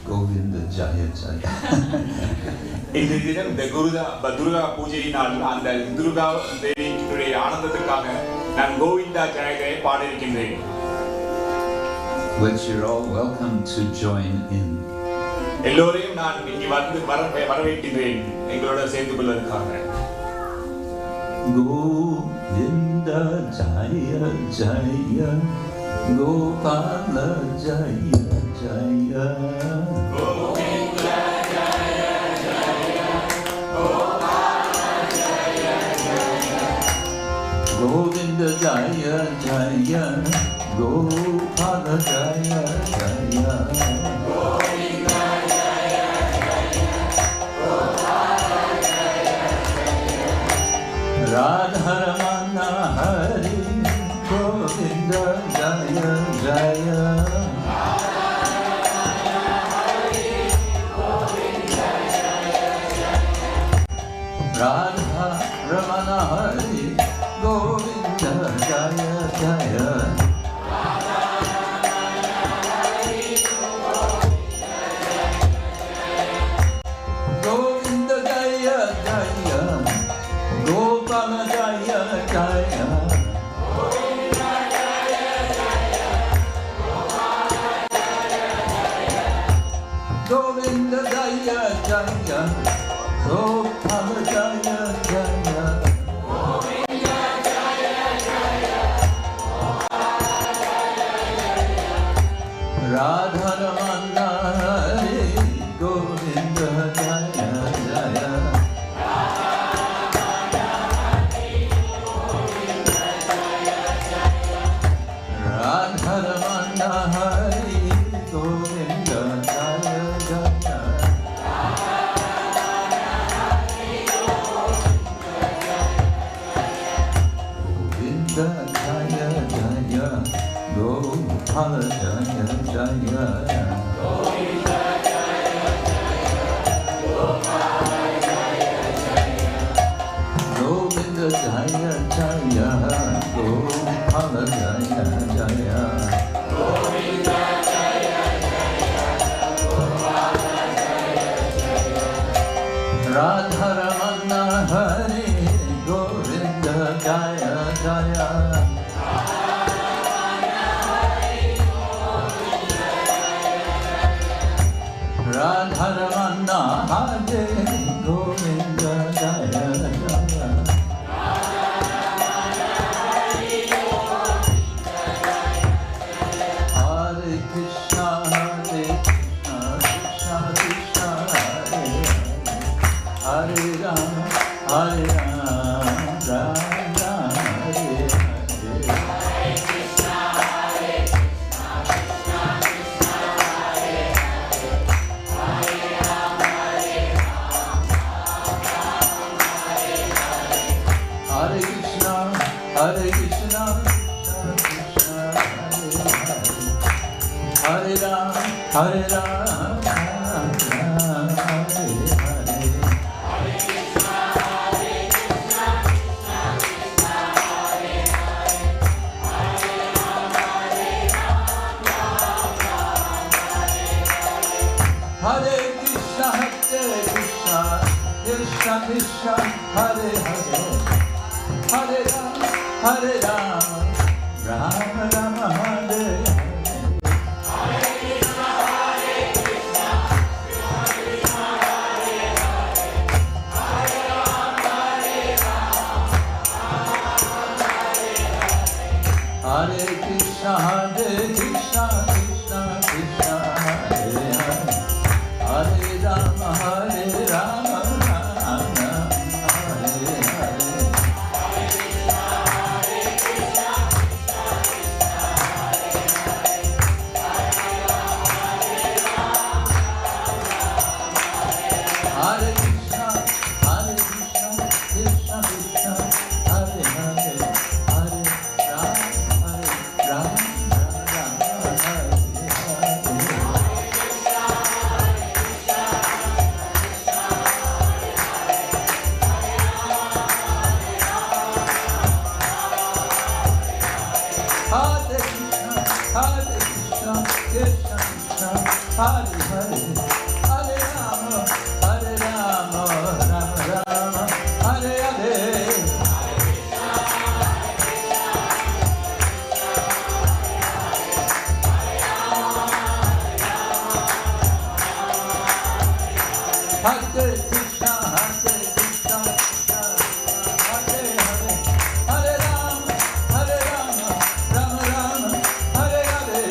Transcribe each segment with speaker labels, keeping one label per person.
Speaker 1: Govinda Jaya Jaya.
Speaker 2: இந்த தினம் இந்த துர்கா பூஜையினால் அந்த துர்கா தேவியுடைய ஆனந்தத்துக்காக நான் கோவிந்தா ஜெய பாட இருக்கின்றேன்.
Speaker 1: Which you're all welcome to join in.
Speaker 2: எல்லோரையும் நான் இங்கே வந்து வரவேற்கின்றேன் எங்களோட சேர்ந்து கொள்வதற்காக.
Speaker 1: Govinda Jaya Jaya Gopala Jaya Jaya
Speaker 2: Govinda Jaya Jaya Gopala Jaya Jaya
Speaker 1: Govinda Jaya Jaya Gopala Jaya Jaya
Speaker 2: Govinda Jaya Jaya Gopala Jaya Jaya
Speaker 1: Radharamana Hari Govinda Jaya Jaya Radha Ramana Hari Govinda Jaya Jaya Govinda Jaya Jaya Gopala Jaya Jaya Govinda Jaya Jaya Gopala Jaya Jaya
Speaker 2: Govinda Jaya Jaya
Speaker 1: Radha Ramana Hari Govinda Jaya Jaya Radha Ramana Hari Govinda Jaya Jaya Govinda Jaya Jaya Gopala Jaya Jaya
Speaker 2: Govinda Jaya
Speaker 1: Govinda Jaya Jaya Gopala Jaya Jaya
Speaker 2: Govinda Jaya
Speaker 1: Radha Ramana Hari Govinda Jaya Jaya Radha Ramana Hari Govinda Jaya Jaya Hare Krishna Krishna Krishna Hare Rama Hare Rama Rama Hare Hare Hare Krishna Hare Krishna Krishna Krishna Hare Hare Hare Rama Hare Hare Hare Krishna Krishna Krishna Hare Hare Hare Rama Rama Rama Hare Hare Hare Krishna Krishna Krishna Hare Hare Hare Rama Rama Rama Hare Hare Hare Hare, Hare Rama, Hare Rama, Rama Rama, Hare Hare. Hare Krishna, Hare Krishna, Krishna Hare Hare, Hare Rama, Rama Rama, Hare Hare.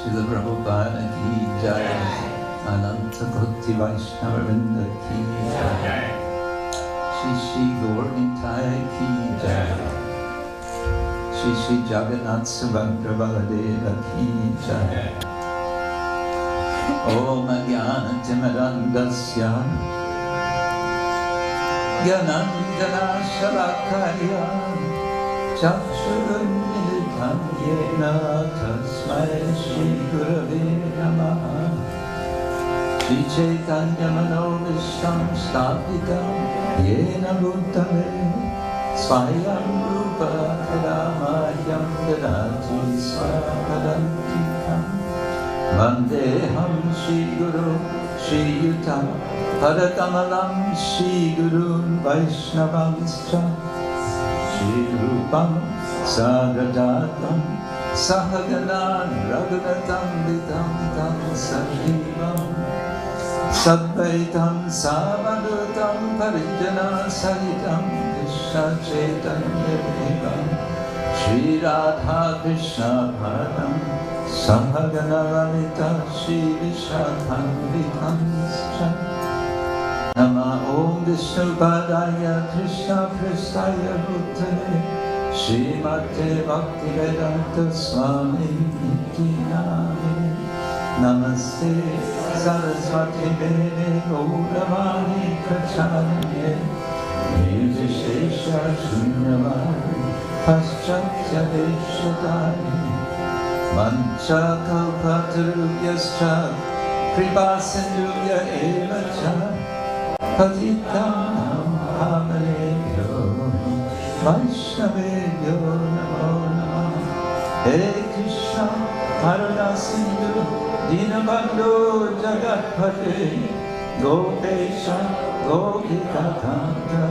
Speaker 1: Srila Prabhupada ki jai, Ananta Koti Vaishnava Vrinda ki jai, Shri Shri Gaur Nitai ki jai, Shri Shri Jagannath Subhadra Baladeva ki jai. Om Jnana Timirandasya Gyananjana Shalakaya Chakshurunmilitam Yena Tasmai Shri Gurave Namaha. Shri Chaitanya Manobishtam Stapitam Yena Bhutale Swayam Rupa Kadamayam Dadati Swapadantikam Vandeham Shri Guru Shri Yutam Padakamalam Shri Guru Vaishnavanscha Shri Rupam Sagrajatam Sahaganan Raghunatam Vitam Tam Sajivam Sadvaitam Savadutam Parijana Sahitam Krishna Chaitanya Devam Shri Radha Krishna Bhadam Sahagana Lalita Shri Vishakam Vitamscha Nama Om Vishnu Padaya Krishna Prestaya Bhutale Srimate Bhaktivedanta Swami Niti Name Namaste Saraswati Deve Gauravani Pracharye Nirvishesha Shunyavani Paschatya Deshatani Mancha Kalpatarubhyascha Kripa Sindhubhya Evacha Patitam Pavanebhyo Vaishnavebhyo Namo Namah. Hey Krishna Karuna Sindhu Dinabandhu Jagatpate Gopesha Gopika Kanta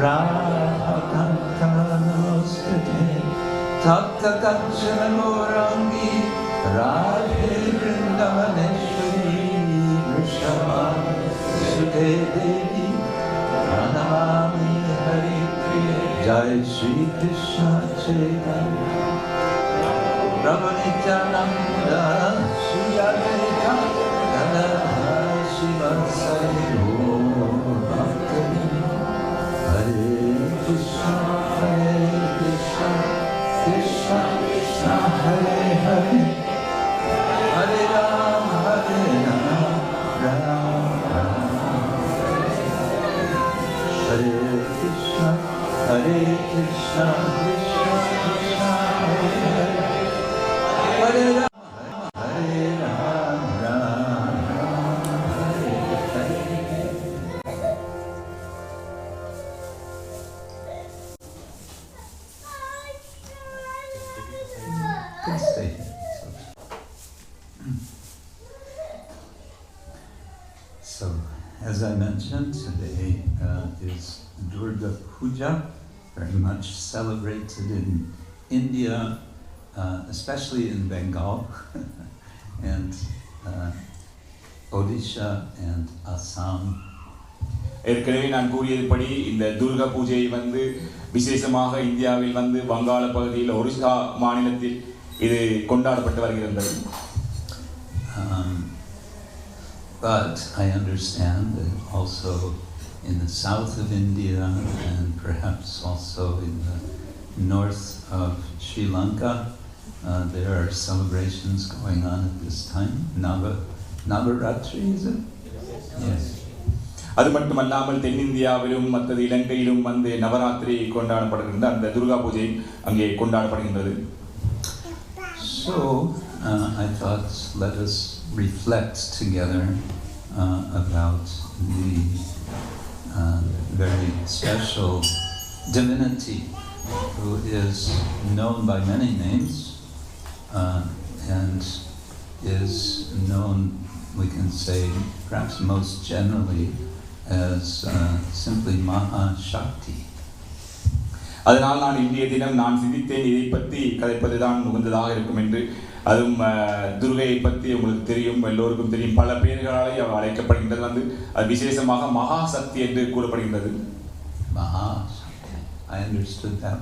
Speaker 1: Radhakanta Namostate Tapta Kanchana Gaurangi Radhe Vrindavaneshwari Vrishabha Sute Devi Pranamami Hari Priya Jai Shri Krishna Chaitanya Prabhu Nityananda Shri Advaita Gadadhara Shivasari Bhaktani Hare Krishna Krishna Krishna Hare Hare Hare Rama Rama Hare Krishna Krishna Krishna Hare Hare Hare Rama Hare Rama Hare Hare. Good stay. So, as I mentioned, today is Durga Puja, very much celebrated in India, especially in Bengal and Odisha and Assam.
Speaker 2: ஏற்கனவே நான் கூறியதுபடி இந்த துர்கா பூஜை வந்து விசேஷமாக இந்தியாவில் வந்து வங்காள பகுதியில் ஒரிசா மாநிலத்தில் இது கொண்டாடப்பட்டு வருகிறது.
Speaker 1: But I understand that also
Speaker 3: in the south of India and perhaps also in the north of Sri Lanka. There are celebrations going on at this time. Navaratri, is it? Yes.
Speaker 2: அது மட்டுமல்லாமல் தென்னிந்தியாவிலும் மற்றது இலங்கையிலும் வந்து நவராத்திரி கொண்டாடப்படுகின்ற அந்த துர்கா பூஜை அங்கே கொண்டாடப்படுகின்றது.
Speaker 3: So I thought let us reflect together about the very special divinity who is known by many names and is known, we can say, perhaps most generally as simply Mahashakti.
Speaker 2: அதனால் நான் இன்றைய தினம் நான் சிந்தித்தேன் இதை பற்றி கதைப்பதுதான் உகந்ததாக இருக்கும் என்று. அதுவும் துர்கையை பற்றி உங்களுக்கு தெரியும், எல்லோருக்கும் தெரியும், பல பெயர்களாலே அவள் அழைக்கப்படுகின்றது. வந்து அது விசேஷமாக மகாசக்தி என்று கூறப்படுகின்றது.
Speaker 3: Mahashakti, I understood that.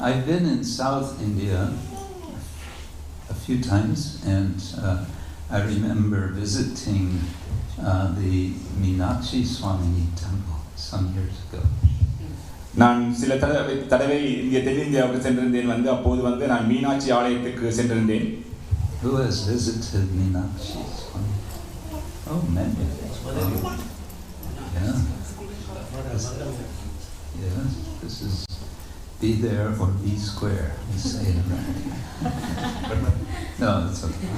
Speaker 3: I've been in South India a few times, and I remember visiting the HH Swami temple some years ago.
Speaker 2: நான் சில தடவை இந்திய தென்னிந்தியாவுக்கு சென்றிருந்தேன். வந்து அப்போது வந்து நான் மீனாட்சி ஆலயத்துக்கு சென்றிருந்தேன்.
Speaker 3: Who has visited Meenakshi Swami? Oh, many. Yeah. Yes, this is be there or be square. We say it right. No, it's okay.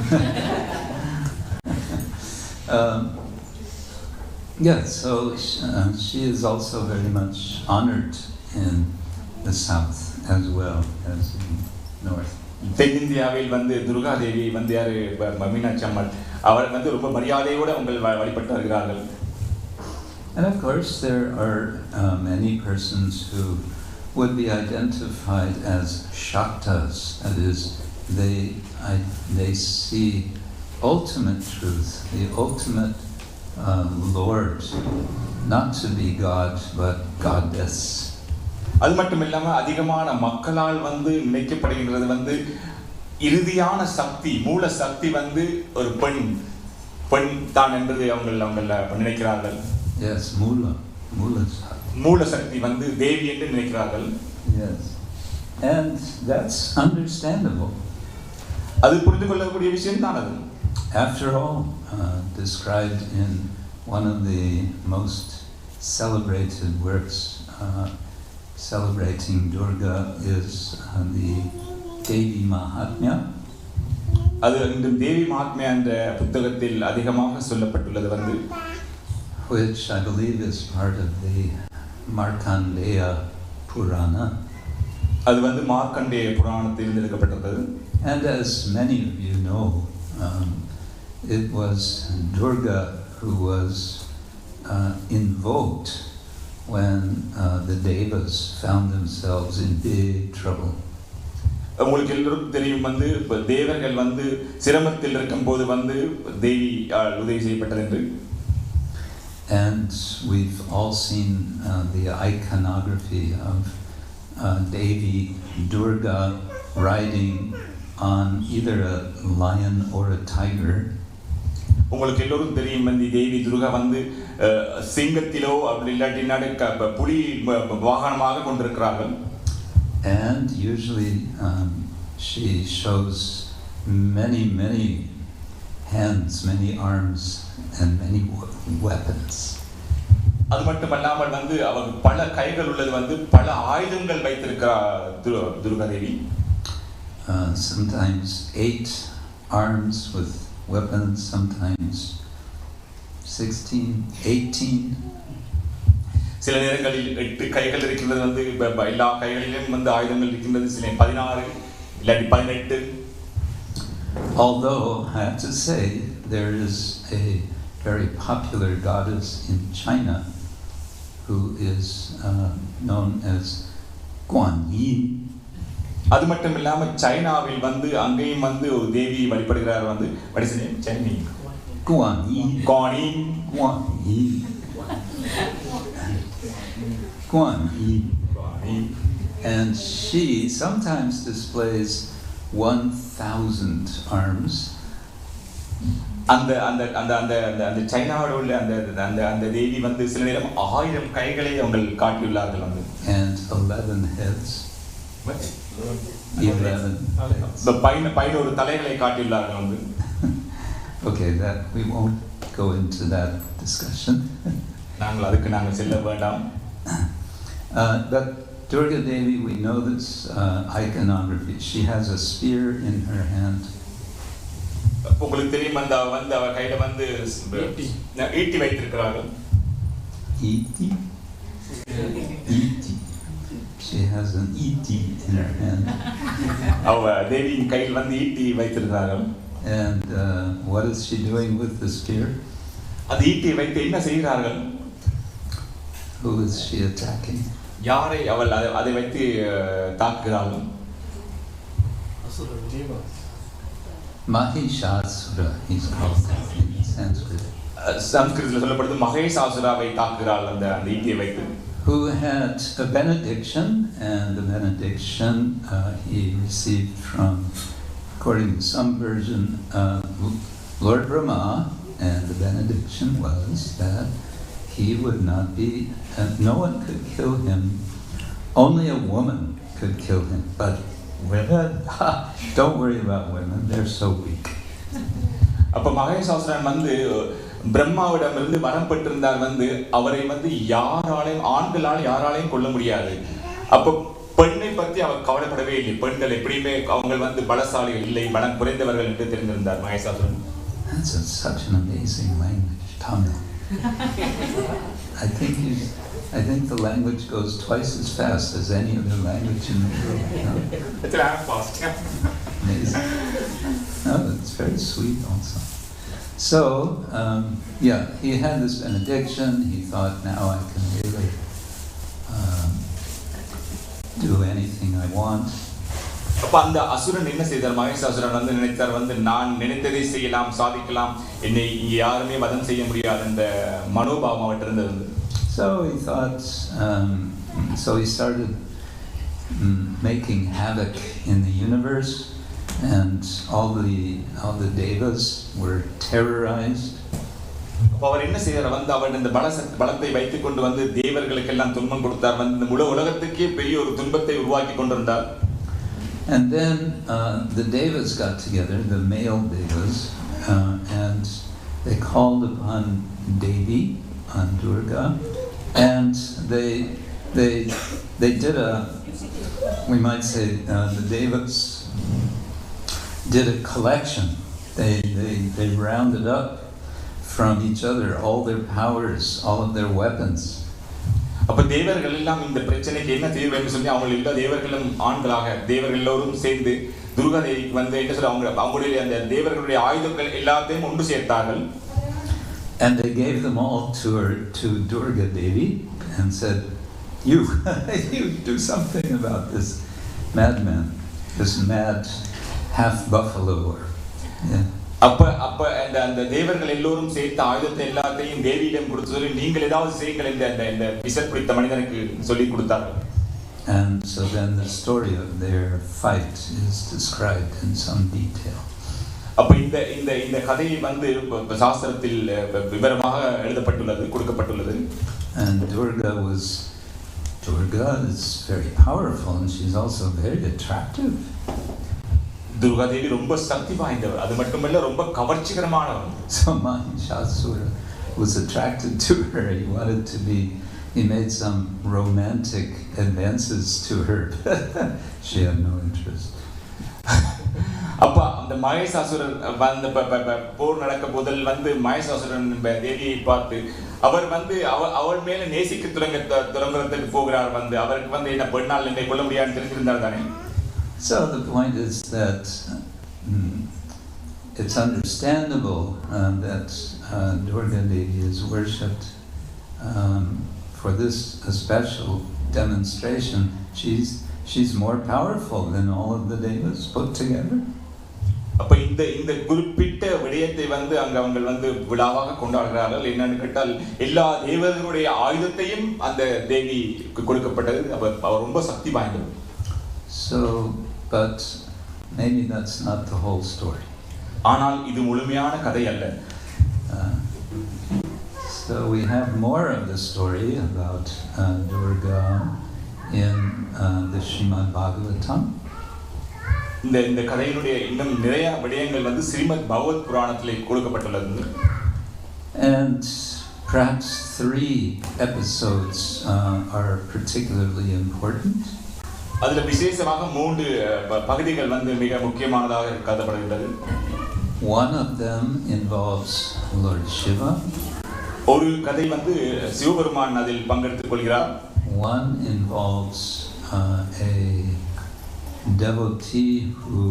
Speaker 3: Yeah, so she is also very much honored in the south as well as in north.
Speaker 2: தென்னிந்தியாவில் வந்து துர்கா தேவி வந்து யாரு மீனாட்சி அம்மாள், அவர் வந்து ரொம்ப மரியாதையோடு உங்கள் வழிபட்டு வருகிறார்கள்.
Speaker 3: And of course there are many persons who would be identified as Shaktas, that is, they see ultimate truth, the ultimate Lord, not to be God but Goddess.
Speaker 2: அது மட்டும் இல்லாமல் அதிகமான மக்களால் வந்து நினைக்கப்படுகின்றது வந்து இறுதியான சக்தி, மூல சக்தி வந்து ஒரு பெண் தான் என்று அவங்க நினைக்கிறார்கள்.
Speaker 3: Yes, மூல
Speaker 2: சக்தி வந்து தேவி என்று நினைக்கிறார்கள்.
Speaker 3: Yes, and that's understandable.
Speaker 2: அது புரிந்து கொள்ளக்கூடிய விஷயம் தான் அது.
Speaker 3: After all, described in one of the most celebrated works celebrating Durga is the Devi Mahatmya.
Speaker 2: அது இந்த தேவி மகாத்மியா என்ற புத்தகத்தில் அதிகமாக சொல்லப்பட்டுள்ளது வந்து,
Speaker 3: which I believe is part of the Markandeya Purana.
Speaker 2: அது வந்து மார்க்கண்டேய புராணத்தில் எடுக்கப்பட்டது.
Speaker 3: And as many of you know, it was Durga who was invoked when the Devas found themselves in big trouble.
Speaker 2: உங்களுக்கு எல்லோருக்கும் தெரியும் வந்து தேவர்கள் வந்து சிரமத்தில் இருக்கும்போது வந்து தேவி உதவி செய்யப்பட்டது என்று.
Speaker 3: And we've all seen the iconography of Devi Durga riding on either a lion or a tiger.
Speaker 2: உங்களுக்கு எல்லோரும் தெரியும் வந்து தேவி துர்கா வந்து சிங்கத்திலோ அப்படி இல்லாட்டி புலி வாகனமாக கொண்டிருக்கிறார்கள்.
Speaker 3: And usually she shows many hands, many arms and many weapons.
Speaker 2: அது மட்டுமல்லாமல் வந்து அவர் பல கைகள் உள்ளது வந்து பல ஆயுதங்கள் வைத்திருக்கிறார் Durga Devi.
Speaker 3: Sometimes 8 arms with weapons, sometimes 16, 18.
Speaker 2: சில நேரங்களில் 8 கைகள் இருக்கின்றது வந்து எல்லா கைகளிலும் வந்து ஆயுதங்கள் இருக்கின்றது. சில 16 இல்லாட்டி 18.
Speaker 3: Although I have to say there is a very popular goddess in China who is known as Guan Yin.
Speaker 2: அது மட்டும் இல்லாம சைனாவில் வந்து அங்கேயும் வந்து ஒரு தேவி வழிபடுகிறார் வந்து Saini
Speaker 3: Guan Yin.
Speaker 2: Guan Yin.
Speaker 3: Guan Yin. Guan Yin. And she sometimes displays 1,000 arms.
Speaker 2: அந்த அந்த அந்த அந்த அந்த சைனாவோட உள்ள அந்த அந்த அந்த தேவி வந்து சில நேரம் 1000 கைகளை அவங்க காட்டியுள்ளார்கள் வந்து.
Speaker 3: And 11 heads. 11 heads.
Speaker 2: The பைன ஒரு தலைகளை காட்டியுள்ளார்கள் வந்து.
Speaker 3: Okay, that we won't go into that discussion.
Speaker 2: நாங்கள் அதுக்கு செல்ல வேண்டாம்.
Speaker 3: But Durga Devi, we know this iconography. She has a spear in her hand.
Speaker 2: உங்களுக்கு தெரியும் வந்து அவ கையில வந்து ஈட்டி வைத்திருக்கிறார்கள்.
Speaker 3: ஈட்டி. She has an iti in her hand.
Speaker 2: அவ தேவியின் கையில் வந்து ஈட்டி வைத்திருக்கிறார்கள்.
Speaker 3: And what is she doing with the spear?
Speaker 2: அந்த ஈட்டியை வைத்து என்ன செய்கிறார்கள்?
Speaker 3: Who is she attacking?
Speaker 2: யாரை அவள் அதை வைத்து தாக்குகிறார்கள்?
Speaker 3: Mahishasura, he's called in Sanskrit.
Speaker 2: சமஸ்கிருதத்தில் சொல்லப்படுது மகேசாசுராவை தாக்குகிறாள் அந்த ஈட்டியை வைத்து.
Speaker 3: Who had a benediction, and the benediction he received from, according to some version, Lord Brahma, and the benediction was that he would not be, no one could kill him, only a woman could kill him, but women, don't worry about women, they're so weak.
Speaker 2: அப்ப மகேசாசுரன் வந்து பிரம்மாவிடமிருந்து வரம் பெற்றிருந்தார் வந்து அவரை வந்து ஆண்களால் யாராலையும் கொல்ல முடியாது. அப்ப பெண்ணை பற்றி அவர் கவலைப்படவே இல்லை. பெண்கள் எப்படியுமே அவங்க வந்து பலசாலிகள் இல்லை, பலம் குறைந்தவர்கள் என்று தெரிந்திருந்தார் மகேசாசுரன்.
Speaker 3: That's such an amazing language, Tamil. I think the language goes twice as fast as any other language in the world. No?
Speaker 2: It's fast.
Speaker 3: Amazing. No, it's very sweet also. So, yeah, he had this benediction. He thought, now I can really do anything I want.
Speaker 2: அப்ப அந்த அசுரன் என்ன செய்தார்? மகேசாசுரன் வந்து நினைத்தார் வந்து நான் நினைத்ததை செய்யலாம், சாதிக்கலாம், என்னை யாருமே வதம் செய்ய முடியாது என்ற மனோபாவம் அவர்கிட்ட இருந்தது.
Speaker 3: So he thought, so he started making havoc in the universe, and all the devas were terrorized.
Speaker 2: அவர் என்ன செய்தார் வந்து அவர் இந்த பலத்தை வைத்துக் கொண்டு வந்து தேவர்களுக்கெல்லாம் துன்பம் கொடுத்தார். வந்து இந்த முழு உலகத்துக்கே பெரிய ஒரு துன்பத்தை உருவாக்கி கொண்டிருந்தார்.
Speaker 3: And then the devas got together, the male devas, and they called upon Devi, on Durga, and they did we might say, the devas did a collection. They rounded up from each other all their powers, all of their weapons.
Speaker 2: அப்ப தேவர்கள் எல்லாம் இந்த பிரச்சனைக்கு என்ன தீர்வு என்று சொல்லி அவங்க எல்லா தேவர்களும் ஆண்களாக தேவர்கள் எல்லோரும் சேர்ந்து துர்கா தேவிக்கு வந்து என்ன சொல்ல அவங்களுடைய அந்த தேவர்களுடைய ஆயுதங்கள் எல்லாத்தையும் ஒன்று சேர்த்தார்கள்.
Speaker 3: And they gave them all to Durga Devi and said, you do something about this madman, this mad half buffalo. Yeah.
Speaker 2: அப்ப அந்த தேவர்கள் எல்லோரும் சேர்த்த ஆயுதத்தை எல்லாத்தையும் தேவியிடம் கொடுத்து சொல்லி நீங்கள் ஏதாவது செய்யுங்கள் இந்த விஷம் பிடித்த மனிதனுக்கு சொல்லி கொடுத்தார்கள்.
Speaker 3: And so then the story of their fight is described in some detail.
Speaker 2: அப்ப இந்த கதையை வந்து சாஸ்திரத்தில் விவரமாக எழுதப்பட்டுள்ளது, கொடுக்கப்பட்டுள்ளது.
Speaker 3: And Durga is very powerful, and she's also very attractive.
Speaker 2: Durga Devi ரொம்ப சக்தி வாய்ந்தவர், அது மட்டுமல்ல ரொம்ப கவர்ச்சிகரமானவர்.
Speaker 3: So Mahishasura was attracted to her. He made some romantic advances to her. She had no interest.
Speaker 2: அப்ப அந்த மகேசாசுரன் வந்து போர் நடக்க போதில் வந்து மகேசாசுரன் தேவியை பார்த்து அவர் வந்து அவள் மேல நேசிக்க தொடங்குறதுக்கு போகிறார். வந்து அவருக்கு வந்து என்ன பெண்ணால் என்னை கொல்ல முடியாதுன்னு தெரிஞ்சிருந்தார் தானே.
Speaker 3: So the point is that it's understandable that Durga Devi is worshipped for this special demonstration. She's more powerful than all of the devas put together.
Speaker 2: அப்ப இந்த குறிப்பிட்ட விடயத்தை வந்து அவங்க வந்து விழாவாக கொண்டாடுகிறார்கள். என்னன்னு கேட்டால் எல்லா தேவர்களுடைய ஆயுதத்தையும் அந்த தேவிக்கு கொடுக்கப்பட்டது. அவர் ரொம்ப சக்தி வாய்ந்தவர்.
Speaker 3: So, but maybe that's not the whole story.
Speaker 2: ஆனால் இது முழுமையான கதை அல்ல.
Speaker 3: So we have more of the story about Durga in the Srimad Bhagavatam.
Speaker 2: இந்த கதையினுடைய இன்னும் நிறைய விடயங்கள் வந்து ஸ்ரீமத் பகவத் புராணத்திலே கொடுக்கப்பட்டுள்ளது.
Speaker 3: And perhaps 3 episodes are particularly important.
Speaker 2: அதில் விசேஷமாக 3 பகுதிகள் வந்து மிக முக்கியமானதாக கருதப்படுகின்றது.
Speaker 3: One of them involves Lord Shiva.
Speaker 2: ஒரு கதை வந்து சிவபெருமான் அதில் பங்கெடுத்துக் கொள்கிறார்.
Speaker 3: One involves a devotee who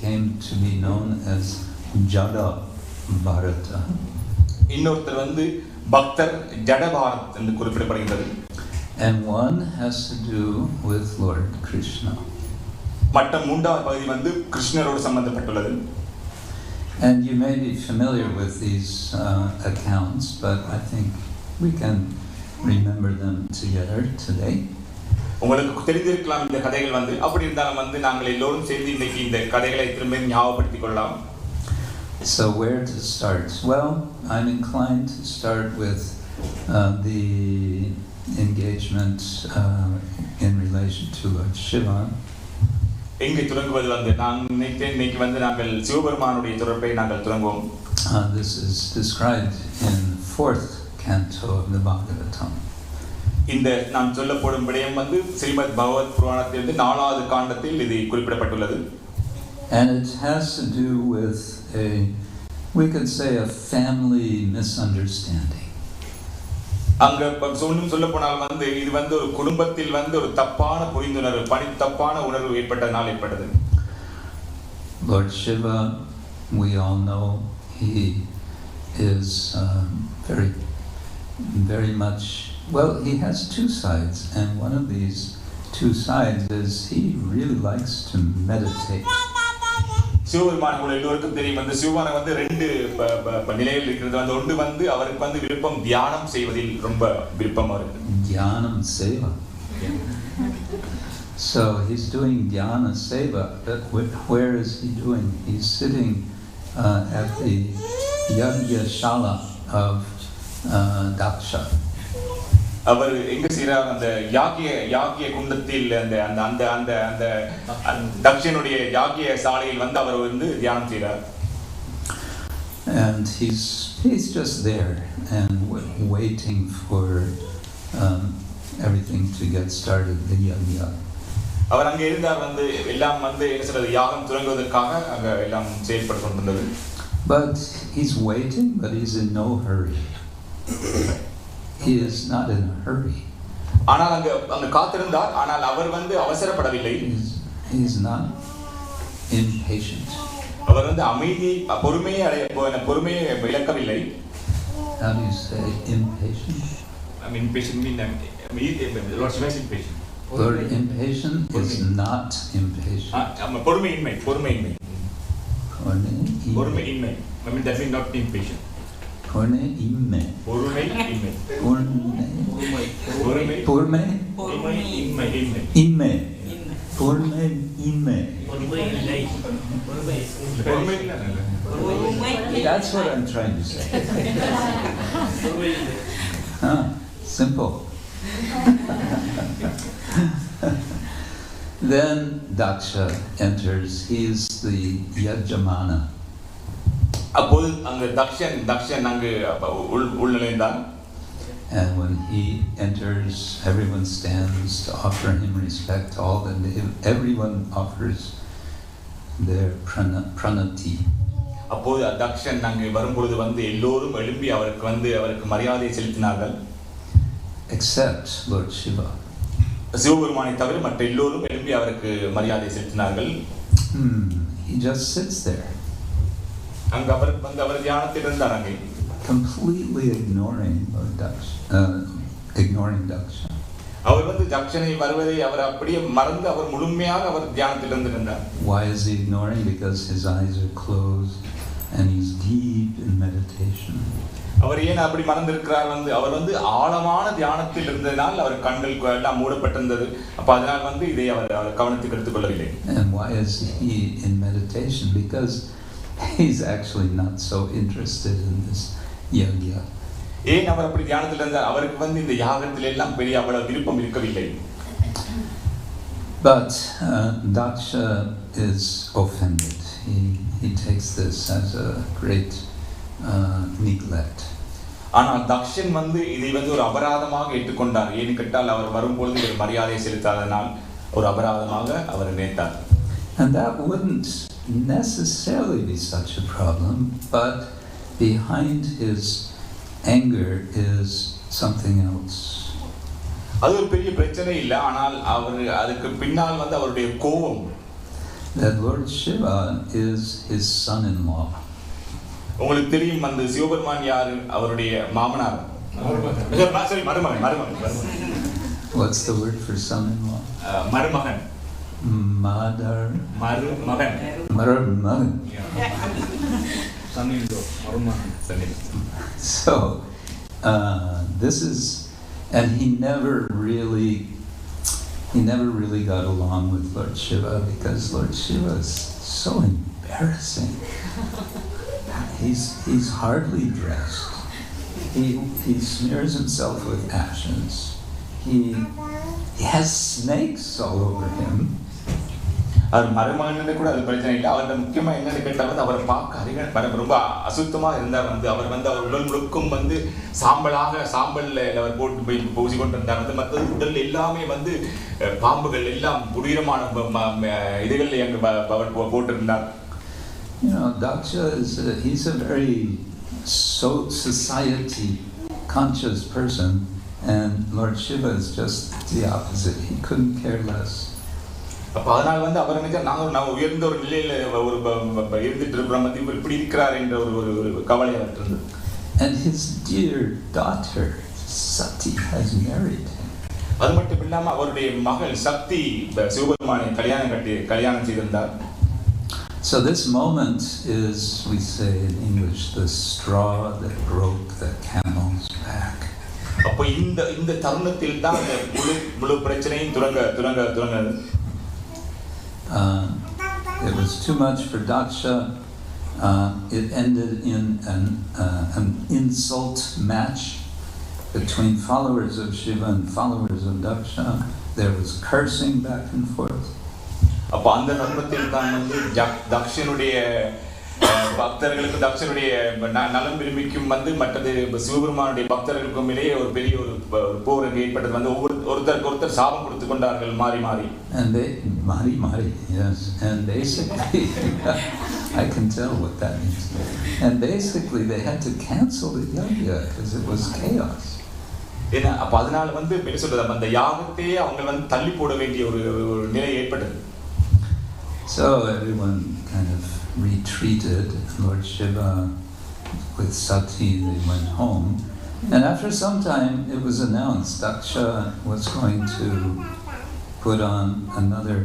Speaker 3: came to be known as Jada Bharata.
Speaker 2: இன்னொருத்தர் வந்து பக்தர் ஜடபாரத் என்று குறிப்பிடப்படுகின்றது.
Speaker 3: And one has to do with Lord Krishna.
Speaker 2: மற்ற 3வது பகுதி வந்து கிருஷ்ணரோடு சம்பந்தப்பட்டுள்ளது.
Speaker 3: And you may be familiar with these accounts, but I think we can remember them together today.
Speaker 2: உங்களுக்கு தெரிந்திருக்கலாம் இந்த கதைகள் வந்து, அப்படி இருந்தாலும் வந்து நாங்கள் எல்லோரும் சேர்ந்து இன்னைக்கு இந்த கதைகளை திரும்ப ஞாபகப்படுத்திக் கொள்ளலாம்.
Speaker 3: So where to start? Well, I'm inclined to start with the engagement in relation to Lord Shiva.
Speaker 2: எங்கே தொடங்குவது வந்து நான் நினைத்தேன் இன்னைக்கு வந்து நாங்கள் சிவபெருமானுடைய தொடர்பை நாங்கள் தொடங்குவோம்.
Speaker 3: This is described in 4th canto of the Bhagavatam.
Speaker 2: இந்த நாம் சொல்லப்படும் விடயம் வந்து ஸ்ரீமத் பகவத் புராணத்திலிருந்து 4வது காண்டத்தில் இது குறிப்பிடப்பட்டுள்ளது.
Speaker 3: And it has to do with we could say a family misunderstanding.
Speaker 2: அங்க சொல்ல போனால் வந்து இது வந்து ஒரு குடும்பத்தில் வந்து ஒரு தப்பான புரிந்துணர்வு, தப்பான உணர்வு ஏற்பட்டதனால் ஏற்பட்டது.
Speaker 3: Lord Shiva, we all know he is very much, well, he has 2 sides, and one of these 2 sides is he really likes to meditate.
Speaker 2: Sivaperuman உள்ள எல்லோருக்கும் தெரியும் வந்து சிவபெருமான் வந்து 2 நிலையில் இருக்கிறது. அந்த ஒன்று வந்து அவருக்கு வந்து விருப்பம் தியானம் செய்வதில் ரொம்ப விருப்பமா இருக்கு.
Speaker 3: Dhyanam seva. So he's doing dhyana seva, but where is he doing? He's sitting at the yajna shala of Daksha.
Speaker 2: அவர் எங்க செய்றார்? அந்த யாகிய குண்டத்தில் அந்த அந்த அந்த அந்த தக்ஷனுடைய யாகிய சாலையில் வந்து அவர் வந்து தியானம் செய்றார்.
Speaker 3: And he's just there and waiting for everything to get started, the yajna.
Speaker 2: அவர் அங்கே இருந்தார் வந்து எல்லாம் வந்து என்ன சொல்றது யாகம் தொடங்குவதற்காக அங்க எல்லாம் செயல்பட்டு கொண்டிருந்தது.
Speaker 3: But he's waiting, but he's in no hurry. He is not in a hurry.
Speaker 2: ஆனால் அங்க காத்திருந்தார், ஆனால் அவர் வந்து அவசரப்படவில்லை.
Speaker 3: He's not impatient.
Speaker 2: அவர் வந்து அமைதி பொறுமையை இழக்கவில்லை.
Speaker 3: How do you say impatient?
Speaker 2: I mean impatient mean Lord Shiva is impatient.
Speaker 3: Lord impatient is not impatient.
Speaker 2: பொறுமையின்மை.
Speaker 3: Porme
Speaker 2: I mean that means not impatient.
Speaker 3: Porme imme.
Speaker 2: பொறுமை இன்மை.
Speaker 3: Porme imme. Porme imme. That's what I'm trying to say. Simple. Then Daksha enters. He is the Yajamana.
Speaker 2: அப்போது அங்க தக்ஷன் அங்கு உள்நுழைந்தார்.
Speaker 3: And when he enters, everyone stands to offer him respect. Everyone offers their pranati.
Speaker 2: அப்போது தக்ஷன் அங்கு வரும்பொழுது வந்து எல்லோரும் எழும்பி அவருக்கு மரியாதை செலுத்தினார்கள்.
Speaker 3: Except Lord Shiva.
Speaker 2: சிவபெருமானை தவிர மற்ற எல்லோரும் எழும்பி அவருக்கு மரியாதை செலுத்தினார்கள்.
Speaker 3: He just sits there.
Speaker 2: அங்க அவர் தியானத்தில் இருந்தார் அங்கே.
Speaker 3: Completely ignoring Daksha.
Speaker 2: அவர் வந்து தக்ஷனை வருவதை அவர் அப்படியே மறந்து அவர் முழுமையாக அவர் தியானத்தில் இருந்தார்.
Speaker 3: Why is he ignoring? Because his eyes are closed and he's deep in meditation.
Speaker 2: அவர் ஏன் அப்படி மறந்திருக்கிறார்? வந்து அவர் வந்து ஆழமான தியானத்தில் இருந்ததனால் அவர் கண்கள் எல்லாம் மூடப்பட்டிருந்தது. அப்ப அதனால் வந்து இதை அவர் கவனத்துக்கு எடுத்துக்கொள்ளவில்லை.
Speaker 3: And why is he in meditation? Because he's actually not so interested in this yagya.
Speaker 2: ஏன் அவர் அப்படி தியானத்தில் இருந்தார்? அவருக்கு வந்து இந்த யாகத்தில் எல்லாம் பெரிய அவ்வளவு விருப்பம் இருக்கவில்லை.
Speaker 3: But Daksha is offended. He takes this as a great neglect.
Speaker 2: ஆனால் தக்ஷன் வந்து இதை வந்து ஒரு அபராதமாக ஏற்றுக்கொண்டார். ஏன்னு கேட்டால் அவர் வரும்பொழுது ஒரு மரியாதை செலுத்தாதனால் ஒரு அபராதமாக அவர் நினைத்தார்.
Speaker 3: And that wouldn't necessarily be such a problem, but behind his anger is something else.
Speaker 2: அது ஒரு பெரிய பிரச்சனை இல்லை, ஆனால் அவர் அதுக்கு பின்னால் வந்து அவருடைய கோபம்.
Speaker 3: That Lord Shiva is his son-in-law.
Speaker 2: உங்களுக்கு தெரியும் அந்த சிவபெருமான் யாரு? அவருடைய மாமனார். சரி, மருமகன்.
Speaker 3: What's the word for son-in-law?
Speaker 2: மருமகன்.
Speaker 3: Mother. So this is, and he never really got along with Lord Shiva because Lord Shiva is so embarrassing. He's hardly dressed. He smears himself with ashes. He has snakes all over him.
Speaker 2: அவர் மருமகன்னு கூட அது பிரச்சனை இல்லை. அவர்கிட்ட முக்கியமா என்னன்னு கேட்டால் வந்து அவரை பார்க்க ரொம்ப அசுத்தமா இருந்தார். வந்து அவர் வந்து அவர் உடல் முழுக்கும் வந்து சாம்பல்ல அவர் போட்டு போய் பூசி கொண்டு இருந்தார். வந்து மற்றது உடல் எல்லாமே வந்து பாம்புகள் எல்லாம் புரீரமான இதுகள் அங்கு அவர் போட்டிருந்தார்.
Speaker 3: You know, Daksha he's a very society conscious person, and Lord Shiva is just the opposite. He couldn't care less.
Speaker 2: அப்ப அதனால வந்து அவர் நினைச்சா நாங்க உயர்ந்த ஒரு நிலையில இருந்துட்டு இருக்கிறோம், வந்து இவர் இப்படி இருக்கிறார் என்ற ஒரு கவலை அவருக்கு இருந்தது.
Speaker 3: And his dear daughter Sati has married him.
Speaker 2: அது மட்டும் இல்லாம அவருடைய மகள் சக்தி சிவபெருமானை கல்யாணம் செய்திருந்தார்.
Speaker 3: So this moment is, we say in English, the straw that broke the camel's back.
Speaker 2: அப்ப இந்த தருணத்தில் தான் முழு பிரச்சனையும் துறங்க
Speaker 3: It was too much for Daksha. It ended in an insult match between followers of Shiva and followers of Daksha. There was cursing back and forth.
Speaker 2: அப்ப அந்த தருணத்தில் தான் வந்து தக்ஷனுடைய பக்தர்களுக்கு தக்ஷனுடைய நலம் விரும்பிக்கும் வந்து மற்றது சிவபெருமானுடைய பக்தர்களுக்கும் இடையே ஒரு பெரிய ஒரு போர் ஏற்பட்டது. வந்து ஒருத்தருக்கு ஒருத்தர் சாபம் கொடுத்து கொண்டார்கள் மாறி.
Speaker 3: And they mari, yes. And basically, I can tell what that means. And basically, they had to cancel the yagya because it was chaos.
Speaker 2: ஏன்னா அப்ப அதனால வந்து என்ன சொல்றது, அந்த யாகத்தையே அவங்க வந்து தள்ளி போட வேண்டிய ஒரு நிலை ஏற்பட்டது.
Speaker 3: So everyone kind of retreated. Lord Shiva with Sati, they went home. And after some time, it was announced Daksha was going to put on another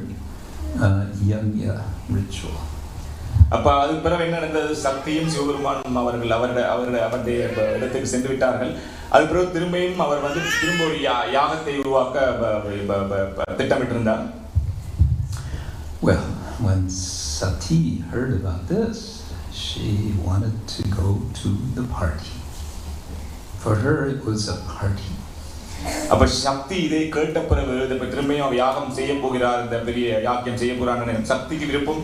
Speaker 3: yagya ritual.
Speaker 2: அப்ப அது பிறகு என்ன நடந்தது, சக்தியும் சிவபெருமானும் அவர்கள் அவருடைய இடத்துக்கு சென்று விட்டார்கள். அது பிறகு திரும்பியும் அவர் வந்து திரும்ப ஒரு யாகத்தை உருவாக்க திட்டமிட்டிருந்தார்.
Speaker 3: Well, when Sati heard about this, she wanted to go to the party. For her, it was a party.
Speaker 2: அப்ப சக்தி இதை கேட்ட பிறகு திரும்பியும் யாகம் செய்ய போகிறார், இந்த பெரிய யாக்கியம் செய்ய போறான்னு சக்திக்கு விருப்பம்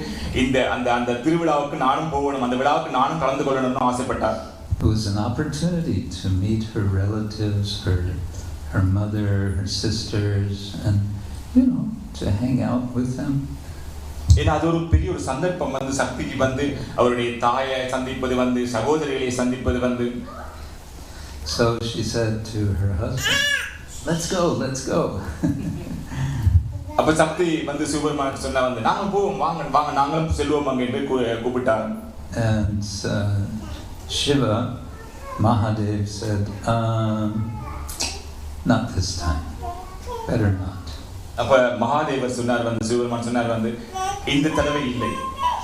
Speaker 2: அந்த திருவிழாவுக்கு நானும் போகணும், அந்த விழாவுக்கு நானும் கலந்து கொள்ளணும்னு ஆசைப்பட்டார்.
Speaker 3: It was an opportunity to meet her relatives, her mother, her sisters, and to hang out with them.
Speaker 2: ஏன்னா அது ஒரு பெரிய ஒரு சந்தர்ப்பம் வந்து சக்திக்கு வந்து அவருடைய தாயை சந்திப்பது வந்து சகோதரிகளை சந்திப்பது வந்து.
Speaker 3: So she said to her husband, let's go.
Speaker 2: அப்ப சக்தி வந்து சிவபெருமானுக்கு சொன்னா வந்து நாங்க போவோம், வாங்க நாங்களும் செல்வோம் அங்க என்று கூப்பிட்டார்.
Speaker 3: And Shiva, Mahadev said, not this time, better not.
Speaker 2: அப்ப மகாதேவர் சொன்னார் வந்து சிவபெருமான் சொன்னார் வந்து இந்த தடவை இல்லை,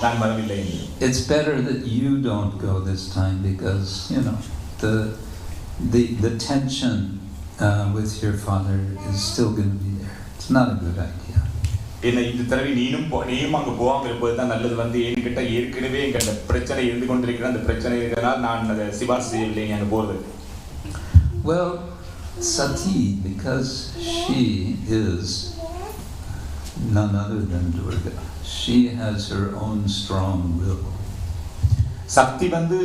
Speaker 2: நான் வரவில்லை.
Speaker 3: It's better that you don't go this time because the tension with your father is still going to be there. It's not a good idea.
Speaker 2: என்ன இந்த தடவை நீயும் அங்கே போகாமல் இருப்பது தான் நல்லது வந்து என்கிட்ட ஏற்கனவே எங்கள் அந்த பிரச்சனை இருந்து கொண்டிருக்கிற அந்த பிரச்சனை இருக்கிறதுனால நான் அதை சிபாரிசு செய்யவில்லை அங்கே போகிறது.
Speaker 3: Well, Sati, because she is none other than Durga, she has her own strong will.
Speaker 2: சக்தி வந்து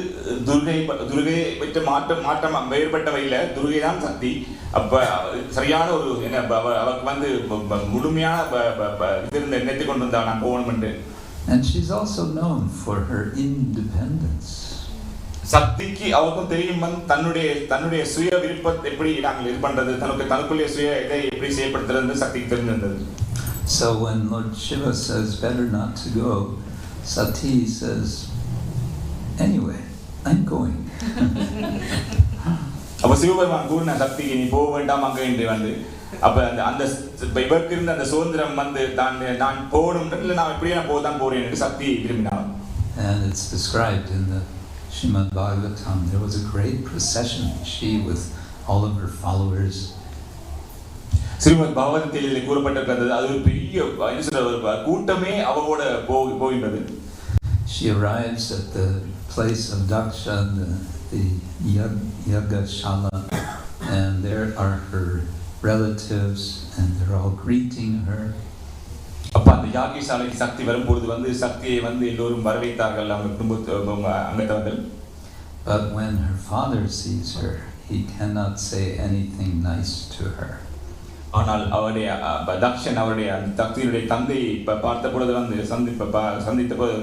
Speaker 2: துர்கையை விட்டு மாற்றம் வேறுபட்டவை இல்லை, துர்கை தான் சக்தி. அப்ப சரியான ஒரு என்ன அவருக்கு வந்து முழுமையான இது நினைத்து கொண்டு வந்தா நான் போகணும் என்று.
Speaker 3: And she's also known for her independence.
Speaker 2: சக்திக்கு அவருக்கும் தெரியும் வந்து தன்னுடைய சுய விருப்பத்தை எப்படி நாங்கள் இது பண்றது, தனக்குள்ளே சுய இதை எப்படி செயல்படுத்துறது சக்திக்கு தெரிஞ்சிருந்தது.
Speaker 3: So when Lord Shiva says better not to go, Sati says, anyway, I'm going.
Speaker 2: அப்ப சிவபெருமான் கூறின சக்திக்கு நீ போக வேண்டாம் அங்க என்று வந்து அப்ப அந்த இவருக்கு இருந்த அந்த சுதந்திரம் வந்து நான் போகணும் இல்லை நான் இப்படியே நான் போதான் போறேன் என்று சக்தி விரும்பினார்.
Speaker 3: And it's described in the Srimad Bhagavatam. There was a great procession, she with all of her followers.
Speaker 2: Srimad பாகவதத்தில் கூறப்பட்டிருக்கிறது அது ஒரு பெரிய கூட்டமே அவரோட போகின்றது.
Speaker 3: She arrives at the place of Daksha, the Yagashala, and there are her relatives, and they're all greeting her.
Speaker 2: அப்ப அந்த யாகசாலைக்கு சக்தி வரும்போது வந்து சக்தியை வந்து எல்லோரும் வரவேற்றார்கள் அவங்க குடும்ப அங்கத்தவர்கள்.
Speaker 3: But when her father sees her, he cannot say anything nice to her.
Speaker 2: ஆனால் அவருடைய தக்ஷன் அவருடைய சக்தியுடைய தந்தை பார்த்த பொழுது வந்து சந்தித்த போது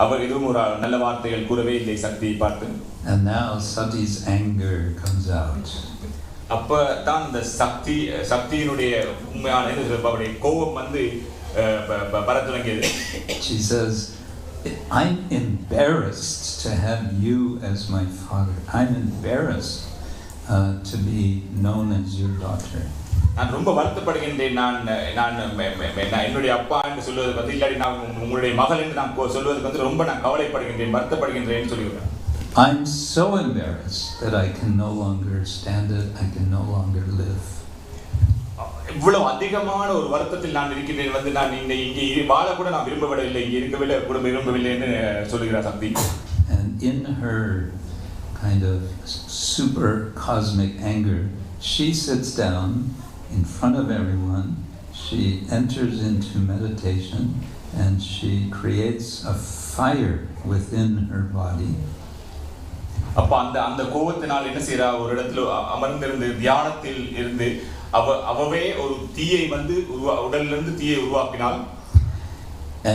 Speaker 2: அவர் எதுவும் ஒரு நல்ல வார்த்தைகள் கூறவே இல்லை சக்தியை பார்த்து.
Speaker 3: And now Sati's anger comes out.
Speaker 2: அப்ப தான் இந்த சக்தியினுடைய உண்மையான அவருடைய கோபம் வந்து வர தொடங்கியது.
Speaker 3: She says, I'm embarrassed to have you as my father. I'm embarrassed to be known as your daughter.
Speaker 2: நான் ரொம்ப வருத்தப்படுகின்றேன். நான் என்னுடைய அப்பா என்று சொல்வது பத்தி இல்லாட்டி நான் உங்களுடைய மகள் என்று நான் சொல்வதற்கு வந்து ரொம்ப நான் கவலைப்படுகின்றேன், வருத்தப்படுகின்றேன் சொல்லுகிறேன்.
Speaker 3: I'm so embarrassed that I can no longer stand it. I can no longer live.
Speaker 2: இவ்வளவு அதிகமான ஒரு வருத்தத்தில் நான் இருக்கின்றேன் வந்து நான் இங்கே வாழ கூட நான் விரும்பவில்லை, இங்கே இருக்கவில்லை கூட விரும்பவில்லை என்று சொல்லுகிறார் சக்தி.
Speaker 3: And in her kind of super cosmic anger, she sits down in front of everyone, she enters into meditation, and she creates a fire within her body.
Speaker 2: அப்ப அந்த கோபத்தினால் என்ன செய்றா, ஒரு இடத்துல அமர்ந்திருந்து தியானத்தில் இருந்து அவவே ஒரு தீயை வந்து உடலிலிருந்து தீயை உருவாக்கினாள்.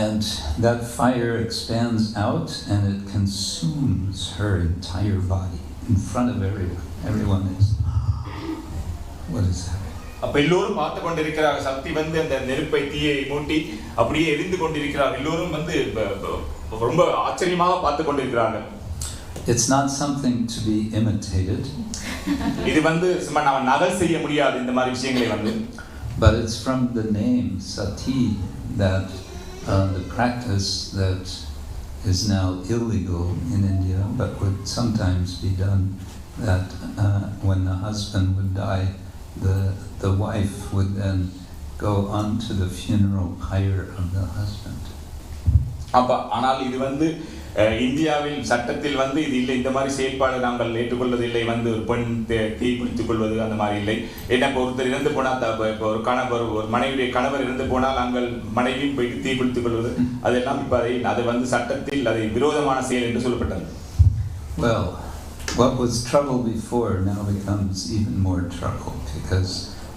Speaker 3: And that fire expands out and it consumes her entire body in front of everyone. Everyone is, what is that?
Speaker 2: அப்ப எல்லோரும் பார்த்து கொண்டிருக்கிறார். சக்தி வந்து அந்த நெருப்பை தீயை மூட்டி அப்படியே எரிந்து கொண்டிருக்கிறார். எல்லோரும் வந்து ரொம்ப ஆச்சரியமாக பார்த்து கொண்டிருக்கிறார்கள்.
Speaker 3: It's not something to be imitated.
Speaker 2: இது வந்து சும்மா நாம நகல் செய்ய முடியாது இந்த மாதிரி விஷயங்களை வந்து.
Speaker 3: But it's from the name Sati that the practice that is now illegal in India, but would sometimes be done, that when the husband would die, the wife would then go on to the funeral pyre of the husband.
Speaker 2: அப்ப ஆனால் இது வந்து இந்தியாவில் சட்டத்தில் வந்து இது இல்லை, இந்த மாதிரி செயல்பாடு நாங்கள் ஏற்றுக்கொள்வதில்லை. வந்து ஒரு பெண் தீ பிடித்துக் கொள்வது அந்த மாதிரி இல்லை. ஏன்னா ஒருத்தர் இறந்து போனால் ஒரு கணவர் ஒரு மனைவியுடைய கணவர் இறந்து போனால் நாங்கள் மனைவியும் போய் தீ பிடித்துக் கொள்வது அதெல்லாம் இப்ப அது வந்து சட்டத்தில் அதை விரோதமான செயல் என்று சொல்லப்பட்டது.
Speaker 3: Well, what was trouble before now becomes even more trouble, because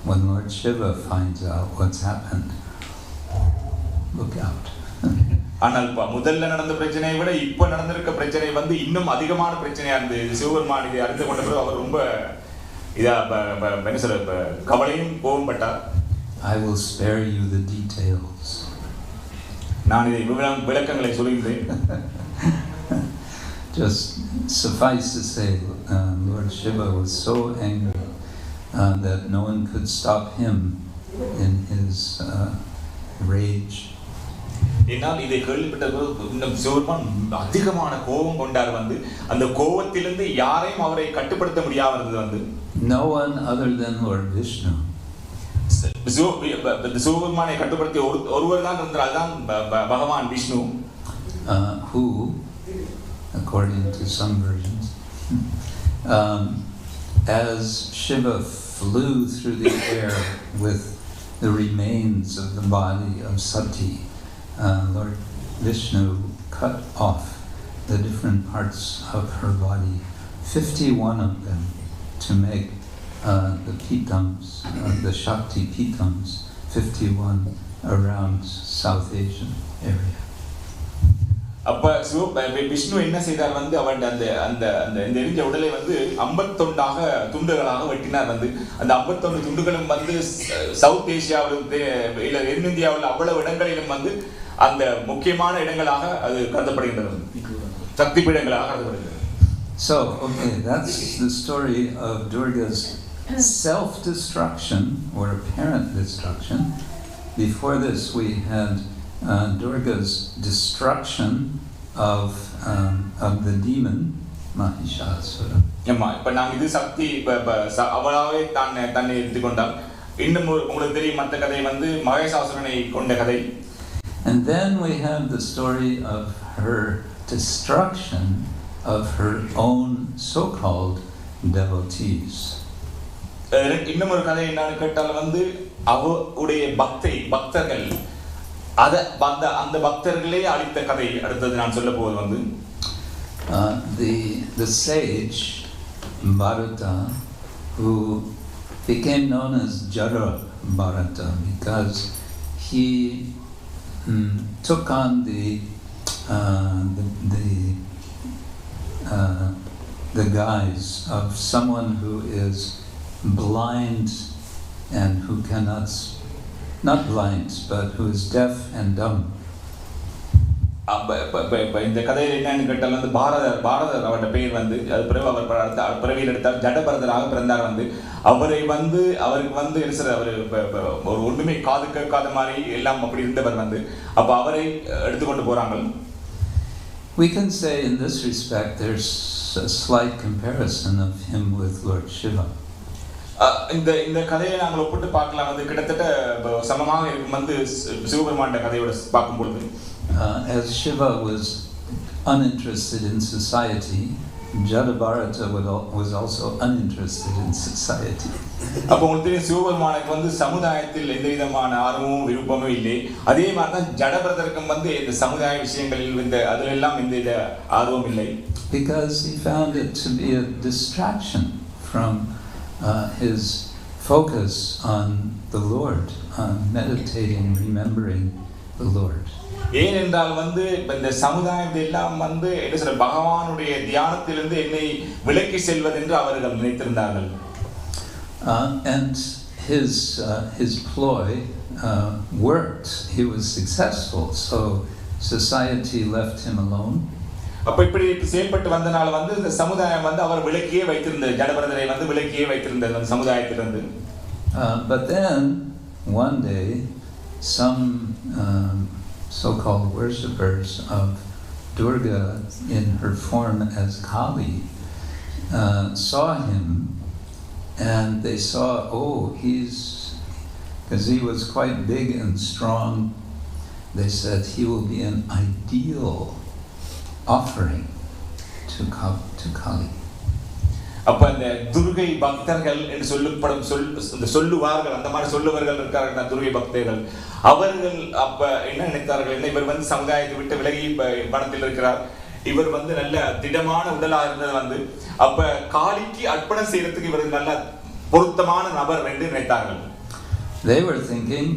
Speaker 3: when Lord Shiva finds out what's happened, look out.
Speaker 2: ஆனால் முதல்ல நடந்த பிரச்சனையை விட இப்ப நடந்திருக்க பிரச்சனை வந்து இன்னும் அதிகமான பிரச்சனையா இருந்தது. சிவபெருமான் இதை அறிந்து கொண்ட பிறகு அவர் ரொம்ப என்ன சொல்ற கவலையும் கோபப்பட்டார்.
Speaker 3: I will spare you the details.
Speaker 2: நான் இதை விளக்கங்களை சொல்கிறேன்.
Speaker 3: Just suffice to say, Lord Shiva was so angry that no one could stop him in his rage.
Speaker 2: என்னால் இதை கேள்விப்பட்ட இன்னும் சிவபெருமான் அதிகமான கோபம் கொண்டார். வந்து அந்த கோபத்திலிருந்து யாரையும் அவரை கட்டுப்படுத்த முடியாமல் இருந்தது. வந்து
Speaker 3: no one other than Lord Vishnu
Speaker 2: சிவபெருமானை கட்டுப்படுத்திய ஒருவர் தான் இருந்தார், அதுதான் பகவான் Vishnu.
Speaker 3: Who, according to some versions, as Shiva flew through the air with the remains of the body of Sati, Lord Vishnu cut off the different parts of her body, 51 of them, to make the pitams, the Shakti pitams, 51 around South Asian area.
Speaker 2: அப்ப விஷ்ணு என்ன செய்தார் வந்து அவன் அந்த அந்த அந்த இந்த எரிஞ்ச உடலை வந்து 51 துண்டுகளாக வெட்டினார். வந்து அந்த 51 துண்டுகளும் வந்து சவுத் ஏசியாவிலும் இல்ல தென்னிந்தியாவில் அவ்வளவு இடங்களிலும் வந்து அந்த முக்கியமான இடங்களாக அது கருதப்படுகின்றது, சக்தி பீடங்களாக கருதப்படுகிறது.
Speaker 3: So, okay, that's the story of Durga's self-destruction or apparent destruction. Before this, we had Durga's destruction of the demon Mahishasura.
Speaker 2: இப்ப நாங்க இது சக்தி அவளாவே தன்னை எடுத்துக்கொண்டால். இன்னும் உங்களுக்கு தெரியும் மற்ற கதை வந்து மகேசாசுரனை கொண்ட கதை.
Speaker 3: And then we have the story of her destruction of her own so-called devotees.
Speaker 2: இன்னும் ஒரு கதை என்னன்னு கேட்டால் வந்து அவருடைய பக்தர்கள் அந்த பக்தர்களே அளித்த கதை அடுத்தது நான் சொல்ல போவது வந்து
Speaker 3: the sage Bharata, who became known as Jara Bharata because he took on the guise of someone who is blind and who cannot, not blind, but who is deaf and dumb.
Speaker 2: இந்த கதையில் என்னன்னு கேட்டால் வந்து பாரதர் அவருடைய பெயர் வந்து அது பிறகு அவர் பிறவியில் எடுத்தார், ஜடபரதராக பிறந்தார். வந்து அவருக்கு வந்து அவர் ஒரு ஒன்றுமே காது கேட்காத மாதிரி எல்லாம் அப்படி இருந்தவர் வந்து அப்ப அவரை எடுத்துக்கொண்டு போறாங்க.
Speaker 3: We can say in this respect there's a slight comparison of him with Lord Shiva.
Speaker 2: இந்த கதையை நாங்கள் ஒப்பிட்டு பார்க்கலாம், வந்து கிட்டத்தட்ட சமமாக இருக்கும் வந்து சிவபெருமானுடைய கதையோட பார்க்கும் பொழுது.
Speaker 3: As Shiva was uninterested in society, Jadabharata was also uninterested in society.
Speaker 2: அப்போ உங்களுக்கு சிவபெருமானுக்கு வந்து சமுதாயத்தில் எந்த விதமான ஆர்வமும் விருப்பமும் இல்லை. அதே மாதிரி தான் ஜடபரதருக்கும் வந்து இந்த சமுதாய விஷயங்களில் அதிலெல்லாம் எந்த ஆர்வம் இல்லை.
Speaker 3: Because he found it to be a distraction from his focus on the Lord, meditating, remembering the Lord.
Speaker 2: ஏனென்றால் வந்து இந்த சமுதாயத்தில் எல்லாம் வந்து என்ன சொல்ற பகவானுடைய தியானத்திலிருந்து என்னை விலக்கி செல்வதென்று அவர்கள் நினைத்திருந்தார்கள்.
Speaker 3: And his ploy worked. He was successful, so society left him alone.
Speaker 2: அப்ப இப்படி செயல்பட்டு வந்தனால வந்து இந்த சமுதாயம் வந்து அவர் விலக்கியே வைத்திருந்தது, ஜடபரதரை வந்து விலக்கியே வைத்திருந்தது அந்த சமுதாயத்திலிருந்து.
Speaker 3: But then one day some so-called worshippers of Durga in her form as Kali saw him, and they saw, because he was quite big and strong, they said he will be an ideal offering to Kali.
Speaker 2: அப்ப அந்த துர்கை பக்தர்கள் என்று சொல்லுவார்கள், அந்த மாதிரி சொல்லுவர்கள் இருக்கார்கள் துர்கை பக்தர்கள். அவர்கள் அப்ப என்ன நினைத்தார்கள், இவர் வந்து சமுதாயத்தை விட்டு விலகி பணத்தில் இருக்கிறார், இவர் வந்து நல்ல திடமான உடலாக இருந்தது வந்து அப்ப காளிக்கு அர்ப்பணம் செய்யறதுக்கு இவர் நல்ல பொருத்தமான நபர் என்று நினைத்தார்கள்.
Speaker 3: They were thinking,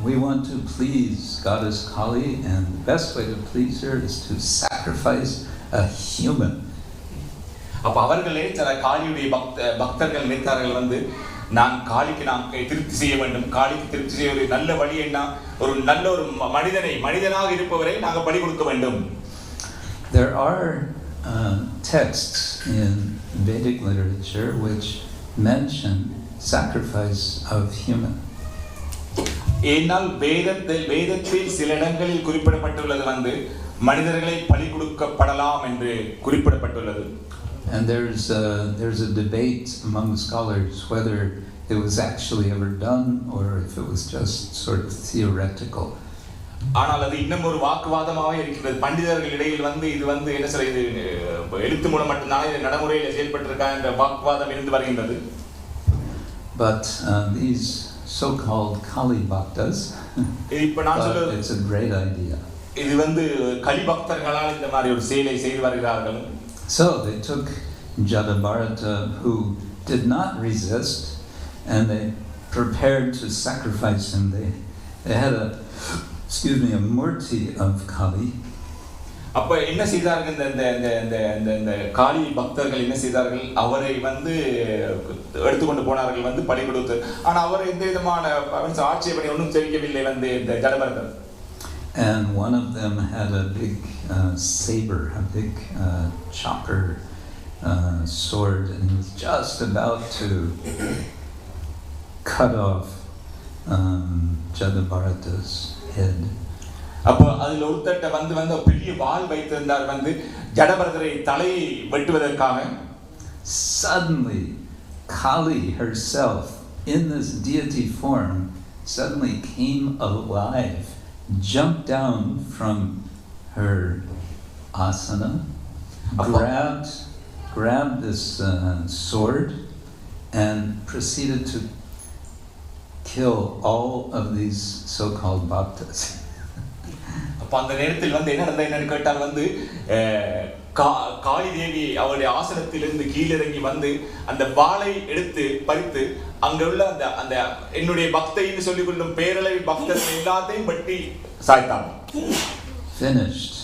Speaker 3: we want to please Goddess Kali, and the best way to please her is to sacrifice a human.
Speaker 2: அப்ப அவர்களே சில காளியுடைய பக்தர்கள் நினைத்தார்கள் வந்து நான் காளிக்கு நாம் திருப்தி செய்ய வேண்டும், காளிக்கு திருப்தி செய்ய ஒரு நல்ல வழி என்ன, ஒரு நல்ல ஒரு மனிதனாக இருப்பவரை நாங்கள் பலி கொடுக்க வேண்டும்.
Speaker 3: There are texts in Vedic literature which mention sacrifice of human.
Speaker 2: ஏனால் வேதத்தில் சில இடங்களில் குறிப்பிடப்பட்டுள்ளது வந்து மனிதர்களை பலி கொடுக்கப்படலாம் என்று குறிப்பிடப்பட்டுள்ளது.
Speaker 3: And there's a debate among scholars whether it was actually ever done or if it was just sort of theoretical.
Speaker 2: ஆனால் அது இன்னும் ஒரு வாக்குவாதமாகவே இருக்கிறது. பண்டிதர்கள் இடையில் இது என்ன சொல்ல, இது எழுத்து மூலம் மட்டும்தான் இது நடைமுறையில் செயல்பட்டிருக்கா என்ற வாக்குவாதம் இருந்து வருகின்றது.
Speaker 3: But these so-called Kali Bhaktas, it's a great idea.
Speaker 2: இது கலி பக்தர்களால் இந்த மாதிரி ஒரு செயலை செய்து வருகிறார்கள்.
Speaker 3: So they took Jadabharata, who did not resist, and they prepared to sacrifice him. They had a murti of Kali.
Speaker 2: அப்ப என்ன செய்தார்கள் இந்த காளி பக்தர்கள் என்ன செய்தார்கள், அவரை எடுத்துக்கொண்டு போனார்கள் பலி கொடுத்து. ஆனா அவர் எந்த விதமான ஆட்சேபனை ஒன்றும் தெரிவிக்கவில்லை இந்த ஜடபரதர்.
Speaker 3: And one of them had a big saber, a big chopper sword, and he was just about to cut off Jadabharata's head.
Speaker 2: அப்போ அதில் ஒருத்தட்ட பெரிய வாள் வைத்திருந்தார் ஜடபரதரை தலையை வெட்டுவதற்காக.
Speaker 3: Suddenly Kali herself in this deity form suddenly came alive, jumped down from her asana, grabbed this sword and proceeded to kill all of these so-called bhaktas.
Speaker 2: அப்ப அந்த நேரத்தில் என்ன நடந்தது கேட்டால் காளி தேவி அவருடைய ஆசனத்திலிருந்து கீழிறங்கி அந்த வாளை எடுத்து பறித்து அங்குள்ள அந்த என்னுடைய பக்தைன்னு சொல்லிக் கொள்ளும் பேரளவு பக்தர்கள் எல்லாத்தையும் வெட்டி சாய்த்தாங்க.
Speaker 3: Finished.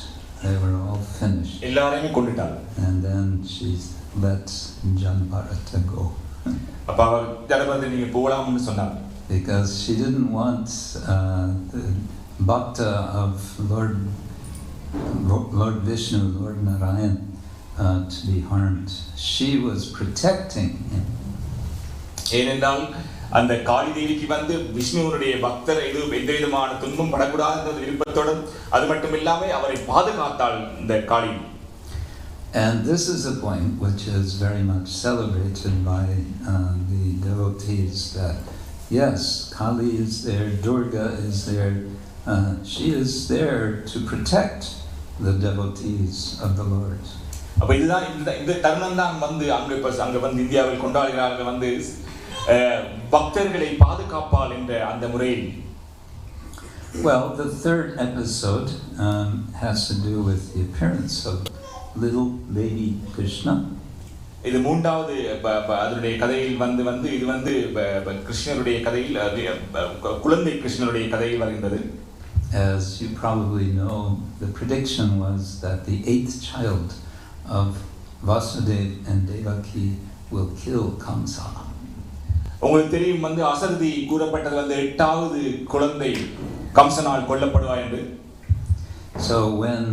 Speaker 3: They were all finished.
Speaker 2: எல்லாரையுமே கொன்னுட்டாங்க.
Speaker 3: And then she let Jadabharata go.
Speaker 2: அப்ப அவர் ஜடபரதர் நீங்க போலாம்னு சொன்னாங்க.
Speaker 3: Because she didn't want the bhakta of Lord Vishnu, Lord Narayan, to be harmed. She was protecting him.
Speaker 2: ஏனென்றால் அந்த காளி தேவிக்கு விஷ்ணுவுடைய பக்தர் எந்த விதமான துன்பம் படக்கூடாது என்ற விருப்பத்தோடு அது மட்டும் இல்லாமல் அவரை பாதுகாத்தாள் இந்த காளி.
Speaker 3: And this is a point which is very much celebrated by the devotees, that yes, Kali is there, Durga is there. She is there to protect the devotees of the Lord.
Speaker 2: அப்ப இதுதான் இந்த தருணம் தான் அங்க இந்தியாவில் கொண்டாடுகிறார்கள் பக்தர்களை பாதுகாப்பால் என்ற அந்த முறையில்.
Speaker 3: Well, the third episode has to do with the appearance of little baby Krishna.
Speaker 2: இது மூன்றாவது அதனுடைய கதையில் இது கிருஷ்ணருடைய கதையில் குழந்தை கிருஷ்ணருடைய கதையில் வருகின்றது.
Speaker 3: As you probably know, the prediction was that the 8th child of Vasudeva and Devaki will kill Kamsa.
Speaker 2: உங்களுக்கு தெரியும் அசரதி கூறப்பட்டது 8வது குழந்தை கம்சனால் கொல்லப்படுவார் என்று.
Speaker 3: So when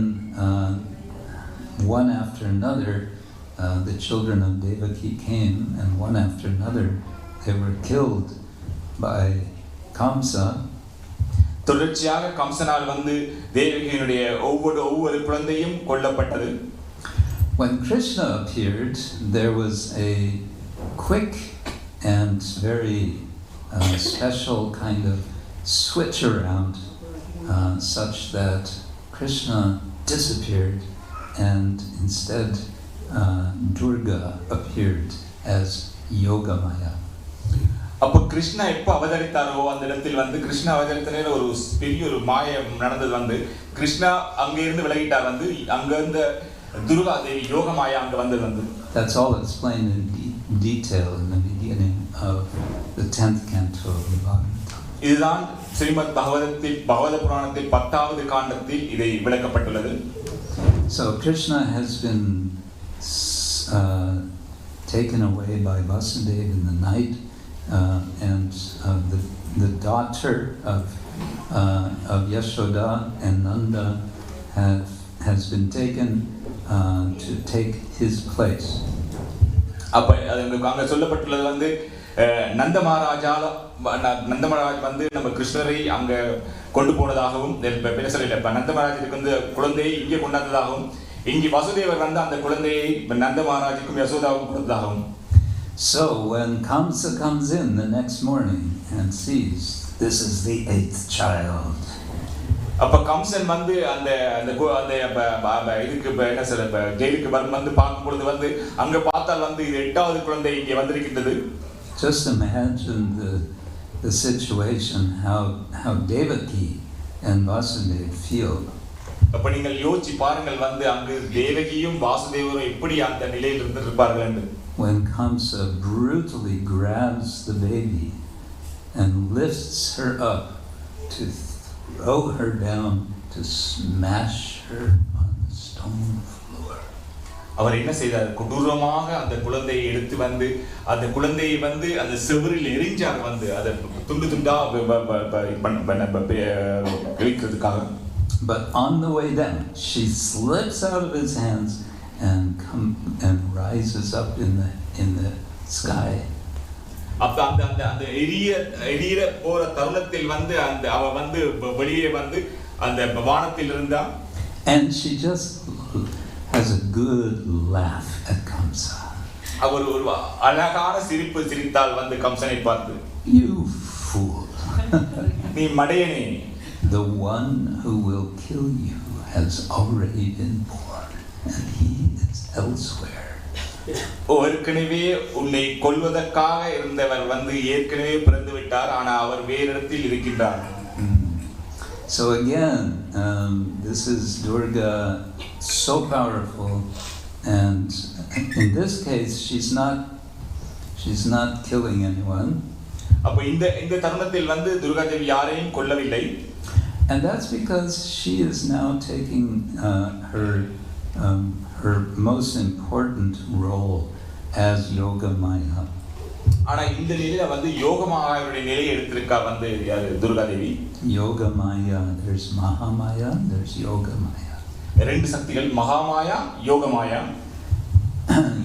Speaker 3: one after another the children of Devaki came, and one after another they were killed by Kamsa.
Speaker 2: தொடர்ச்சியாக கம்சனால் தேவகியினுடைய ஒவ்வொரு குழந்தையும் கொல்லப்பட்டது.
Speaker 3: When Krishna appeared, there was a quick and very special kind of switch around, such that Krishna disappeared, and instead Durga appeared as Yogamaya.
Speaker 2: அப்ப கிருஷ்ணா எப்ப அவதரித்தாரோ அந்த இடத்தில் கிருஷ்ணா அவதரித்தனே ஒரு பெரிய ஒரு மாயம் நடந்தது. கிருஷ்ணா அங்க இருந்து விலகிட்டார். அங்க இருந்த துர்கா தேவி யோகமாயா அங்க வந்தது.
Speaker 3: That's all explained in detail in the beginning of the 10th canto of the Bhagavatam.
Speaker 2: இதுதான் ஸ்ரீமத் பகவத புராணத்தில் 10வது காண்டத்தில் இதை விளக்கப்பட்டுள்ளது.
Speaker 3: So Krishna has been taken away by Vasudeva in the night, and the daughter of Yashoda and Nanda has been taken to take his place.
Speaker 2: அப்ப அங்க சொல்லப்பட்டுள்ளது நந்த மகாராஜ் நம்ம கிருஷ்ணரை அங்க கொண்டு போனதாகவும் நந்த மகாராஜுக்கு குழந்தையை இங்கே கொண்டாந்ததாகவும் இங்கே வசுதேவர் அந்த குழந்தையை நந்த மகாராஜுக்கும் யசோதாவுக்கும் கொடுத்ததாகவும்.
Speaker 3: So when Kamsa comes in the next morning and sees this is the 8th child,
Speaker 2: அப்ப கம்சன் வந்து அந்த அந்த அந்த இதுக்கு என்ன சொல்ற ஜெயிலுக்கு வந்து பார்க்கும் பொழுது வந்து அங்க பார்த்தால் வந்து இது 8வது குழந்தை இங்கே வந்திருக்கின்றது.
Speaker 3: Just imagine the situation, how Devaki and Vasudeva feel.
Speaker 2: அப்ப நீங்கள் யோசிச்சு பாருங்கள் வந்து அங்கு தேவகியும் வாசுதேவரும் எப்படி அந்த நிலையில் இருந்திருப்பார்கள் என்று.
Speaker 3: When Kamsa brutally grabs the baby and lifts her up to throw her down, to smash her on the stone floor.
Speaker 2: அவர் என்ன செய்தார்? கொடூரமாக அந்த குழந்தையை எடுத்து வந்து அந்த குழந்தையை வந்து அந்த செவுரில் எரிஞ்சார் வந்து அதை துண்டு துண்டா கிழிக்கிறதுக்காக.
Speaker 3: But on the way down, she slips out of his hands and rises up in the sky.
Speaker 2: அப்ப அந்த அந்த அந்த எரிய போற தருணத்தில் வந்து அந்த அவ வந்து வெளியே வந்து அந்த வானத்தில் இருந்தா.
Speaker 3: And she just has a good laugh at Kamsa.
Speaker 2: அவர் ஒரு அழகான சிரிப்பு சிரித்தாள் வந்து கம்சனை பார்த்து.
Speaker 3: You fool.
Speaker 2: நீ மடையனே.
Speaker 3: The one who will kill you has already been born and he is elsewhere.
Speaker 2: ஏற்கனவே உன்னை கொல்வதற்காக இருந்தவர் வந்து ஏற்கனவே பிறந்து விட்டார், ஆனா அவர் வேறு இடத்தில் இருக்கின்றார்.
Speaker 3: So again, this is Durga, so powerful, and in this case, she's not killing anyone.
Speaker 2: அப்ப இந்த தருணத்தில் வந்து துர்கா தேவி யாரையும் கொல்லவில்லை.
Speaker 3: And that's because she is now taking her most important role as Yoga Maya.
Speaker 2: ஆனா இந்த நிலையில வந்து யோகமாயாவுடைய நிலையை எடுத்திருக்கா வந்து Durga Devi.
Speaker 3: Yoga Maya, there's Mahamaya, there's Yoga Maya.
Speaker 2: ரெண்டு சக்திகள், மகாமாயா, Yogamaya.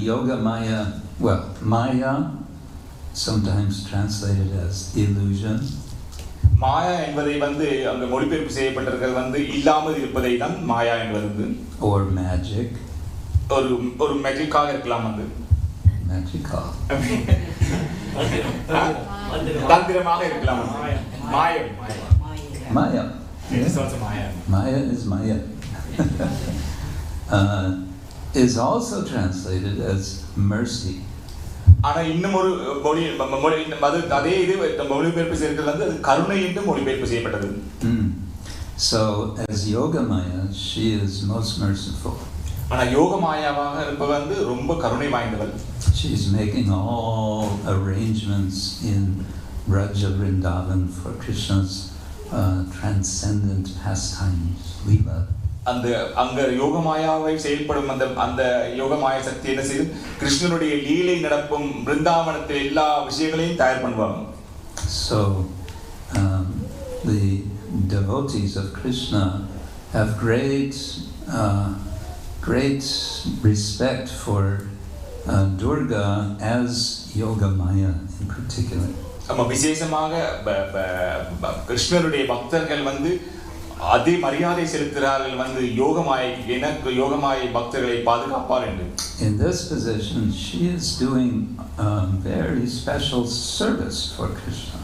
Speaker 3: Yoga Maya, well, Maya, sometimes translated as illusion.
Speaker 2: மாயா என்பதை வந்து அங்க மொழிபெயர்ப்பு செய்யப்பட்டிருக்கிறது வந்து இல்லாமல் இருப்பதை தான் மாயா என்பது.
Speaker 3: Or magic.
Speaker 2: ஒரு மேஜிக்காக இருக்கலாம் வந்து.
Speaker 3: Magical.
Speaker 2: தந்திரமாக இருக்கலாம். மாயம்.
Speaker 3: Maya.
Speaker 2: It's also Maya.
Speaker 3: Maya is Maya. Is also translated as mercy.
Speaker 2: ஆனா இன்னும் ஒரு மொழி அதே இது மொழிபெயர்ப்பு செய்யறது வந்து கருணை என்று மொழிபெயர்ப்பு செய்யப்பட்டது.
Speaker 3: So as Yoga Maya, she is most merciful.
Speaker 2: ஆனா யோக மாயாவாக இருப்பவ வந்து ரொம்ப கருணை வாய்ந்தவள்.
Speaker 3: She is making all arrangements in Braja Vrindavan for Krishna's transcendent pastimes, Leela.
Speaker 2: அந்த அங்க யோகமாயாவை செயல்படும் அந்த யோகமாய சக்தி என்ன செய்து கிருஷ்ணனுடைய லீலை நடப்பும் பிருந்தாவனத்தில் எல்லா விஷயங்களையும் தயார் பண்ணுவாங்க.
Speaker 3: So the devotees of Krishna have great respect for Durga as Yoga Maya in particular.
Speaker 2: நம்ம விசேஷமாக கிருஷ்ணருடைய பக்தர்கள் வந்து அதே மரியாதை செலுத்துகிறார்கள் வந்து யோகமாயை பக்தர்களை பாதுகாப்பார் என்று.
Speaker 3: In this position, she is doing very special service for Krishna.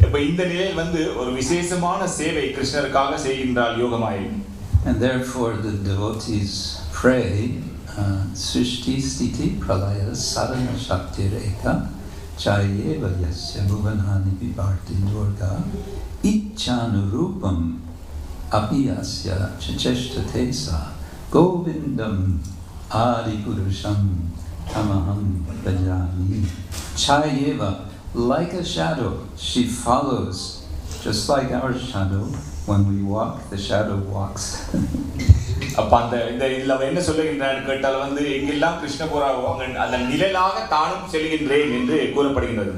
Speaker 2: இப்ப இந்த நிலையில் வந்து ஒரு விசேஷமான சேவை கிருஷ்ணருக்காக செய்கின்றாள் Yogamaya.
Speaker 3: And therefore the devotees pray Srishti Sthiti Pralaya Sadhana Shakti Rekha Chayeva Yasya Bhuvanhani Vivarti Durga Ichchanurupam Apiyasya Chacheshtatesa Govindam Adipurusham Tamaham Bhajami. Chayeva, like a shadow, she follows, just like our shadow. When we walk, the shadow walks.
Speaker 2: அப்ப அந்த இதுல என்ன சொல்லுகின்றான்னு கேட்டால் வந்து எங்கெல்லாம் கிருஷ்ண போறாவோ அந்த நிழலாக தானும் செல்கின்றேன் என்று கூறப்படுகின்றது.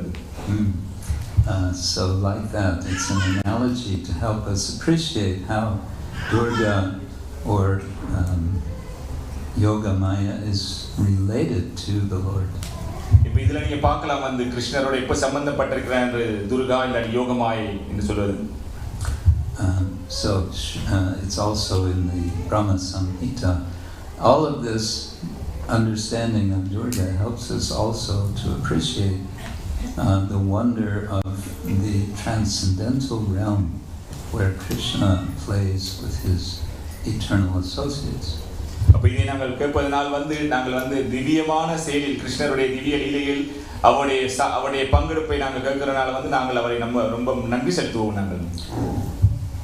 Speaker 3: So like that, it's an analogy to help us appreciate how Durga or Yoga Maya is related to the Lord.
Speaker 2: இப்ப இதுல நீங்க பார்க்கலாம் வந்து கிருஷ்ணரோட எப்ப சம்பந்தப்பட்டிருக்கிறார் என்று துர்கா இல்ல யோகமாயை என்று சொல்வது.
Speaker 3: So it's also in the Brahma Samhita. All of this understanding of Durga helps us also to appreciate the wonder of the transcendental realm where Krishna plays with his eternal associates.
Speaker 2: அப்ப இதை நாங்கள் கேட்பதனால் நாங்கள் திவ்யமான செயலில் கிருஷ்ணருடைய திவ்ய லீலையில் அவருடைய பங்கெடுப்பை நாங்கள் கேட்கிறனால நாங்கள் அவரை ரொம்ப நன்றி செலுத்துவோம். நாங்கள்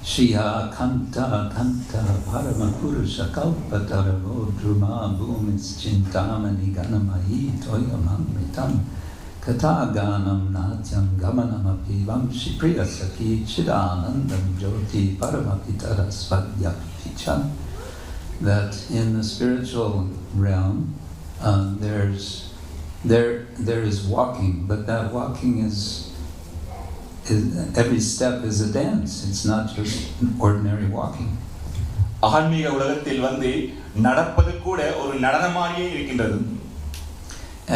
Speaker 3: Shriya Kanta Kanta Paramapurusha Kalpataravo Druma Bhumis Chintamani Ganamahi Toyamamritam Kataganam Natyam Gamanamapi Vamshi Priyasaki Chidanandam Jyoti Paramapitara Svadyapicha. That in the spiritual realm there is walking, but that walking is every step is a dance. It's not just ordinary walking.
Speaker 2: ஆன்மீக உலகத்தில் நடப்பது கூட ஒரு நடனமாரியே இருக்கின்றது.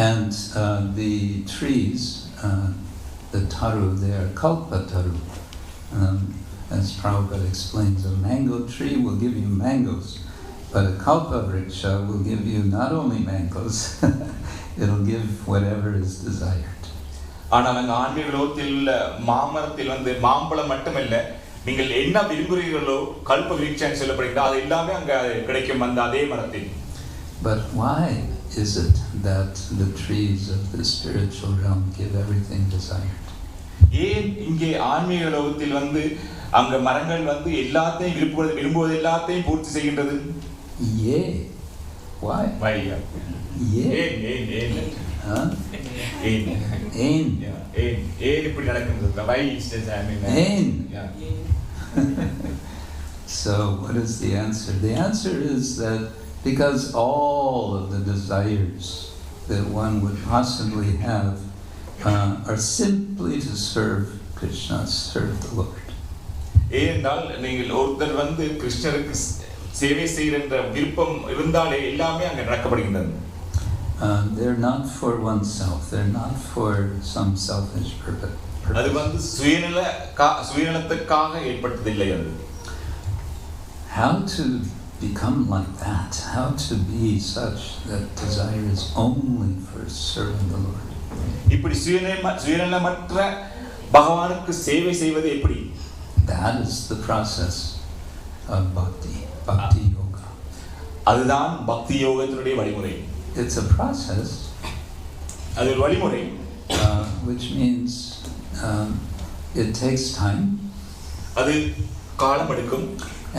Speaker 3: And the trees, the taru, they are kalpa taru. As Prabhupada explains, a mango tree will give you mangoes, but a kalpa vriksha will give you not only mangoes, it'll give whatever is desired.
Speaker 2: ஆனால் அங்கே ஆன்மீக உலகத்தில் மாமரத்தில் மாம்பழம் மட்டுமல்ல, நீங்கள் என்ன விரும்புகிறீர்களோ கல்ப விருட்சம் சொல்லப்படுகிறது அது எல்லாமே அங்கே கிடைக்கும் அதே மரத்தில்.
Speaker 3: But why is it that the trees of the spiritual realm give everything desired?
Speaker 2: ஏன் இங்கே ஆன்மீக உலகத்தில் அங்க மரங்கள் எல்லாத்தையும் விரும்புவது எல்லாத்தையும் பூர்த்தி செய்கின்றது?
Speaker 3: Yay. Why?
Speaker 2: Why?
Speaker 3: Yay. Huh?
Speaker 2: இப்படி நடக்குது. Why is this happening?
Speaker 3: So what is the answer? The answer is that because all of the desires that one would possibly have are simply to serve Krishna, serve the Lord.
Speaker 2: ஏனென்றால் நீங்கள் ஒருத்தர் கிருஷ்ணருக்கு சேவை செய்கின்ற விருப்பம் இருந்தாலே எல்லாமே அங்கே நடக்கப்படுகின்றது.
Speaker 3: They're not for oneself. They're not for some selfish purpose.
Speaker 2: அது சுயநலத்துக்காக ஏற்பட்டதில்லை. அது
Speaker 3: how to become like that, how to be such that desire is only for serving the Lord.
Speaker 2: இப்படி சுயநலமற்ற பகவானுக்கு சேவை செய்வது எப்படி?
Speaker 3: That is the process of bhakti yoga.
Speaker 2: அதுதான் பக்தி யோகத்தினுடைய வழிமுறை.
Speaker 3: It's a process.
Speaker 2: அது ஒரு வழிமுறை.
Speaker 3: Which means it takes time.
Speaker 2: அது காலம் எடுக்கும்.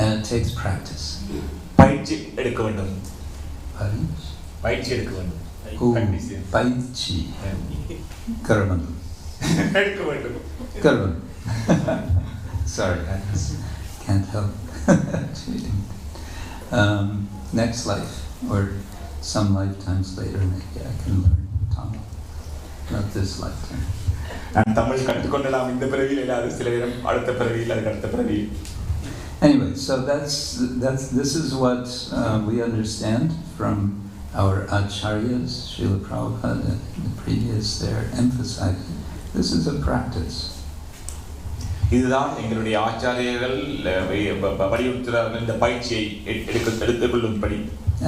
Speaker 3: And it takes practice.
Speaker 2: பயிற்சி எடுக்க வேண்டும். பயிற்சி எடுக்க வேண்டும்.
Speaker 3: பயிற்சி. கர்மம்.
Speaker 2: எடுக்க வேண்டும்.
Speaker 3: கர்மம். Sorry, I just can't help. Next life or some lifetimes later, maybe I can learn Tamil. Not this lifetime.
Speaker 2: நான் தமிழ் கற்றுக்கொள்ளலாம் இந்த பிறவியில் இல்லாத சில நேரம் அடுத்த பிறவியில் அதுக்கு அடுத்த பிறவியில்.
Speaker 3: Anyway, so this is what we understand from our acharyas, Srila Prabhupada, and the previous there emphasizing. This is a practice.
Speaker 2: இதுதான் எங்களுடைய ஆச்சாரியர்கள் வலியுறுத்துகிறார்கள் இந்த பயிற்சியை எடுத்துக்கொள்ளும்படி.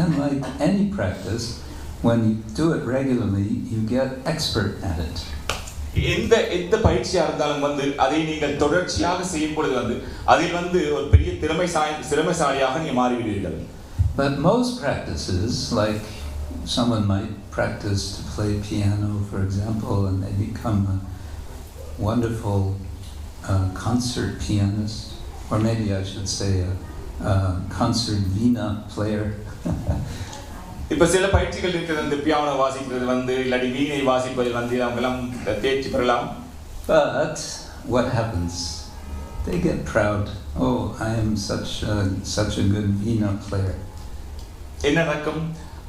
Speaker 3: And like any practice, when you do it regularly, you get expert at it.
Speaker 2: எந்த பயிற்சியா இருந்தாலும் அதை நீங்கள் தொடர்ச்சியாக செய்யும் பொழுது அதில் ஒரு பெரிய திறமைசாலியாக நீங்க மாறிவிடுவீர்கள்.
Speaker 3: But most practices, like someone might practice to play piano, for example, and they become a wonderful concert pianist, or maybe I should say a concert veena player.
Speaker 2: இப்ப சில பயிற்சிகள் இருக்குது பியானோ வாசிக்கிறது இல்லாட்டி வீணை வாசிப்பது அவங்கெல்லாம் தேர்ச்சி பெறலாம்.
Speaker 3: But what happens? They get proud. Oh, I am such a good veena player.
Speaker 2: என்ன நடக்கும்?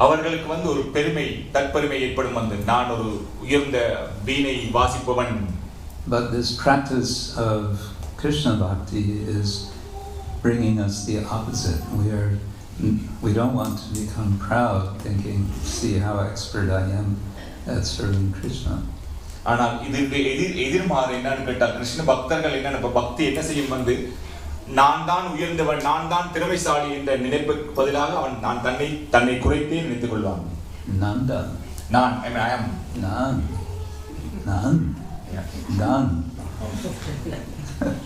Speaker 2: அவர்களுக்கு ஒரு பெருமை தற்பெருமை ஏற்படும் நான் ஒரு உயர்ந்த வீணை வாசிப்பவன்.
Speaker 3: But this practice of Krishna Bhakti is bringing us the opposite. We don't want to become proud, thinking, see how expert I am at serving Krishna.
Speaker 2: ஆனால் இதுக்கு எதிர்மாறு என்னன்னு கேட்டால் கிருஷ்ண பக்தர்கள் என்ன பக்தி என்ன செய்யும் நான் தான் உயர்ந்தவன் நான் தான் திறமைசாலி என்ற நினைப்புக்கு பதிலாக அவன் நான் தன்னை குறைத்தே நினைத்துக் கொள்வான்.
Speaker 3: Nanda.
Speaker 2: Nan, I mean I am.
Speaker 3: Nan. Nan.
Speaker 2: Yeah.
Speaker 3: Nan.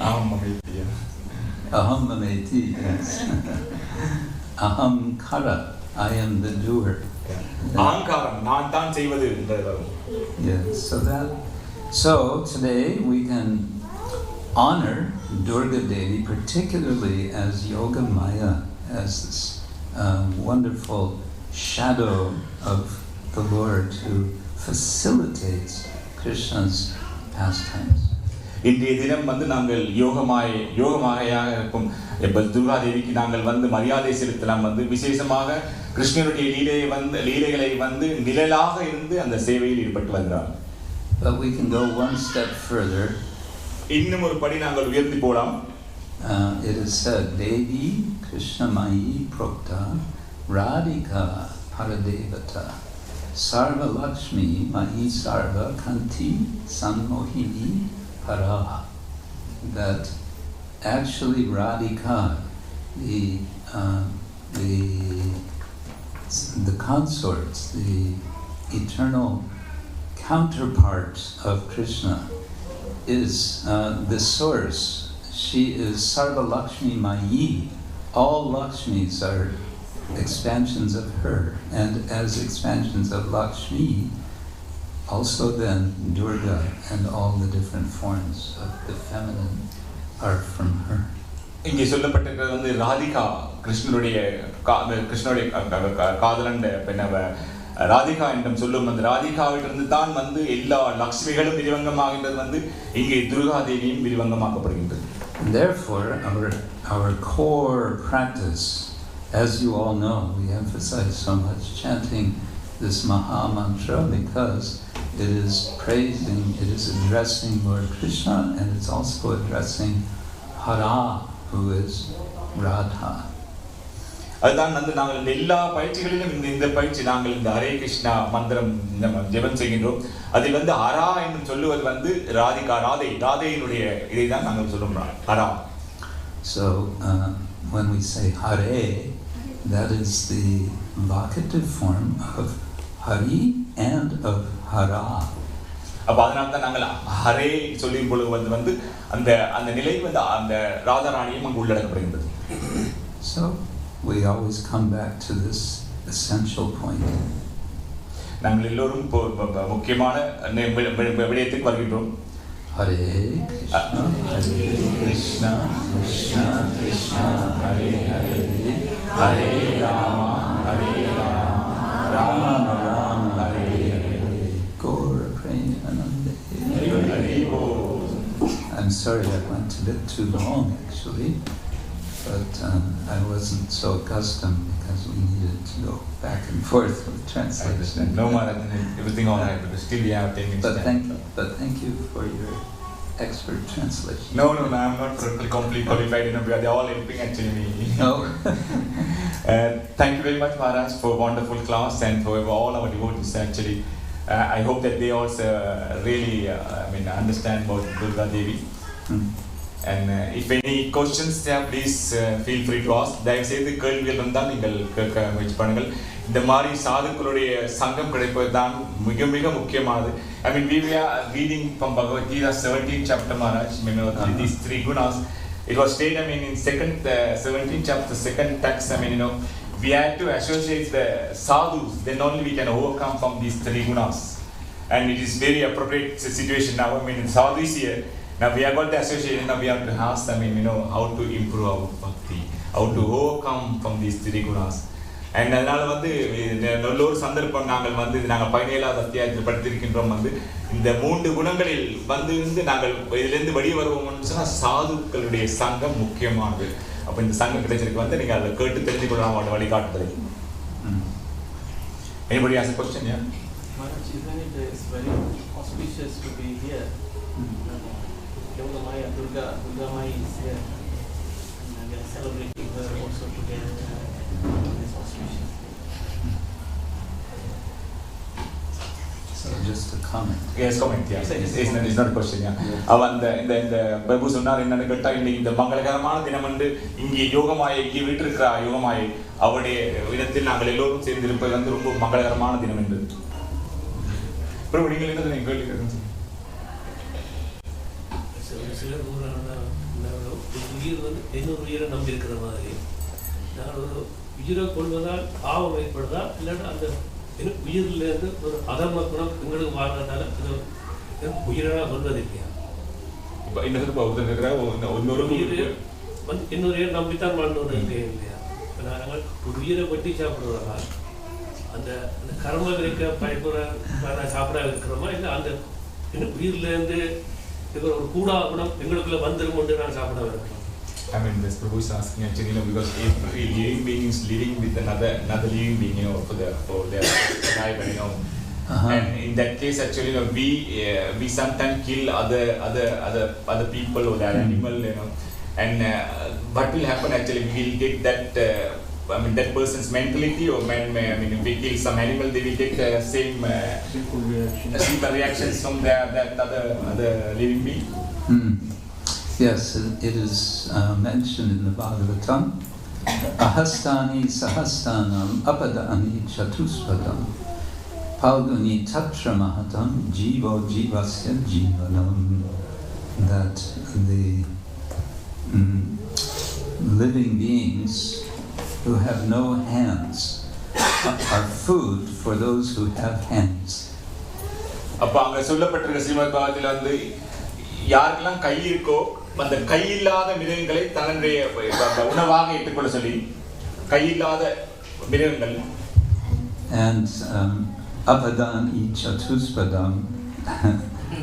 Speaker 2: Aham Mameti.
Speaker 3: Aham Mameti, yes. Aham Kara, I am the doer.
Speaker 2: Ahankaram, nan thaan seivadu endru varum.
Speaker 3: Yes, so today we can honor Durga Devi, particularly as Yoga Maya, as this wonderful shadow of the Lord who facilitates Krishna's pastimes.
Speaker 2: இன்றைய தினம் வந்து நாங்கள் யோகமாயாக இருக்கும் துர்கா தேவிக்கு நாங்கள் வந்து மரியாதை செலுத்தலாம் வந்து விசேஷமாக கிருஷ்ணனுடைய லீலைகளை வந்து நிழலாக இருந்து அந்த சேவையில் ஈடுபட்டு வருகிறார்.
Speaker 3: But we can go one step further.
Speaker 2: இன்னும் ஒரு படி நாங்கள் உயர்த்தி போலாம்.
Speaker 3: It is said, Devi Krishna Mayi Prokta Radhika Paradevata Sarva Lakshmi Mahi Sarva Kanti Sanmohini Para. That actually Radhika, the consorts, the eternal counterpart of Krishna, is the source. She is Sarva Lakshmi Mayi. All Lakshmis are expansions of her, and as expansions of Lakshmi, also then Durga and all the different forms of the feminine are from her.
Speaker 2: இங்கே சொல்லப்பட்டிருக்கிறது வந்து ராதிகா கிருஷ்ணனுடைய காதலன் பெண்ணவ ராதிகா என்றும் சொல்லும் அந்த ராதிகாவிலிருந்து தான் வந்து எல்லா லக்ஷ்மிகளும் விரிவங்கமாகின்றது வந்து இங்கே துர்கா தேவியும் விரிவங்கமாக்கப்படுகின்றது.
Speaker 3: Therefore our core practice, as you all know, we emphasize so much chanting this Maha Mantra because it is praising, it is addressing Lord Krishna, and it's also addressing Hara, who is Radha.
Speaker 2: அதுதான் வந்து நாங்கள் எல்லா பயிற்சிகளிலும் இந்த பயிற்சி நாங்கள் இந்த ஹரே கிருஷ்ணா மந்திரம் ஜெபம் செய்கின்றோம். அதில் வந்து ஹரா என்று சொல்லுவது வந்து ராதிகா ராதையினுடைய இதை தான் நாங்கள் சொல்லுகிறோம் Hara.
Speaker 3: So when we say Hare, that is the vocative form of Hari and of Hara.
Speaker 2: அப்ப அதனால தான் நாங்கள் ஹரே சொல்லும் பொழுது வந்து அந்த அந்த நிலை வந்து அந்த ராதாராணியும் அங்கு உள்ளடக்கப்படுகின்றது.
Speaker 3: So we always come back to this essential point.
Speaker 2: நாங்கள் எல்லோரும் முக்கியமான விடயத்துக்கு வருகின்றோம்.
Speaker 3: Hare Krishna, Hare Krishna, Krishna Krishna, Hare Hare, Hare Rama, Hare Rama, Rama Rama, Hare Hare, Gaura Premanande. I'm sorry I went a bit too long actually, but I wasn't so accustomed because we needed to go back and forth with translation.
Speaker 2: No more, everything all right, but still we have 10 minutes.
Speaker 3: But thank you for your expert translation.
Speaker 2: No, I'm not completely qualified. They are all helping actually me.
Speaker 3: No.
Speaker 2: Thank you very much, Maharaj, for a wonderful class and for all our devotees actually. I hope that they also really understand about Durga Devi. And if any questions there, please feel free to ask. தயவுசெய்து கேள்விகள் இருந்தால் நீங்கள் கேட்க முயற்சி பண்ணுங்கள். இந்த மாதிரி சாதுக்களுடைய சங்கம் கிடைப்பது தான் மிக மிக முக்கியமானது. I mean, we are reading from Bhagavad Gita 17th chapter, Maharaj. These three gunas. It was stated, in 17th chapter, second text. We have to associate the sadhus. Then only we can overcome from these three gunas. And it is very appropriate situation now. Sadhu is here. Now we have got the association. Now we have to ask them, how to improve our bhakti, how to overcome from these three gunas. And அதனால வந்து நல்ல ஒரு சந்தர்ப்பம் நாங்கள் வந்து நாங்கள் 17வது அத்தியாயத்தில் படித்திருக்கின்றோம் வந்து இந்த 3 குணங்களில் வந்து நாங்கள் இதிலிருந்து வெளியே வருவோம்னு சொன்னால் சாதுக்களுடைய சங்கம் முக்கியமானது. அப்போ இந்த சங்கம் கிடைச்சிருக்கு வந்து நீங்கள் அதை கேட்டு தெரிஞ்சு கொள்ளலாம் அவங்களோட வழிகாட்டுதலை. Anybody has a question? Yeah?
Speaker 4: Maharaj, isn't it very auspicious to be here? Yoga Maya, Durga Maya is here. And we are celebrating her also together. It's auspicious.
Speaker 3: So just a comment.
Speaker 2: Yes, comment. Yeah, it's not a question. Yeah. அவன் இந்த பிரபு சொன்னார் என்னன்னு கேட்டா இன்னைக்கு இந்த மங்களகரமான தினம் வந்து இங்கே யோகமாயை இங்கே வீட்டிருக்கிற யோகமாயை அவருடைய இடத்தில் நாங்கள் எல்லோரும் சேர்ந்திருப்பது வந்து ரொம்ப மங்களகரமான தினம் என்று. பிரபு நீங்கள் என்ன நீங்க கேள்வி
Speaker 5: சில உயிர் வந்து இன்னொரு உயிரை நம்பி இருக்கிற மாதிரி நாங்கள் ஒரு உயிரை கொள்வதால் ஆபம் ஏற்படுதா இல்லாட்டா அந்த உயிரிலேருந்து ஒரு அதர்ம குணம் எங்களுக்கு வாழ்றதால அது உயிராக கொள்வது இல்லையா?
Speaker 2: இப்போ இன்னொரு
Speaker 5: உயிர் வந்து இன்னொரு உயிரை நம்பித்தான் வாழ்ந்தது இல்லையா? இப்போ நாங்கள் ஒரு உயிரை வெட்டி சாப்பிடுவதால் அந்த அந்த கர்ம விரைக்க பயப்புற சாப்பிட இருக்கிறோமா இல்லை அந்த உயிரிலேருந்து ஒரு கூடா குணம் எங்களுக்குள்ள வந்துடும் கொண்டு நான் சாப்பிட இருக்கிறோம்.
Speaker 2: I mean, this Prabhu is asking actually, because every living being is living with another living being, for their life, and in that case, actually, we sometimes kill other people or their animal, and what will happen actually? We will get that. That person's mentality, or if we kill some animal, they will get the same simple reactions from that other living being.
Speaker 3: Yes, it is mentioned in the Bhagavatam. Ahastani sahastanam apadani chatuspadam palguni tatra mahatam jivo jivasya jivanam. That the living beings who have no hands are food for those who have hands.
Speaker 2: அப்ப அங்க சொல்லப்பட்டிருக்க ஸ்ரீமத் பாகவதத்துல வந்து யாருக்கெல்லாம் கை இருக்கோ அந்த கை இல்லாத மிருகங்களை தன்னுடைய உணவாக ஏற்றுக்கொள்ள சொல்லி கை இல்லாத மிருகங்கள்.
Speaker 3: And apadani chatuspadam,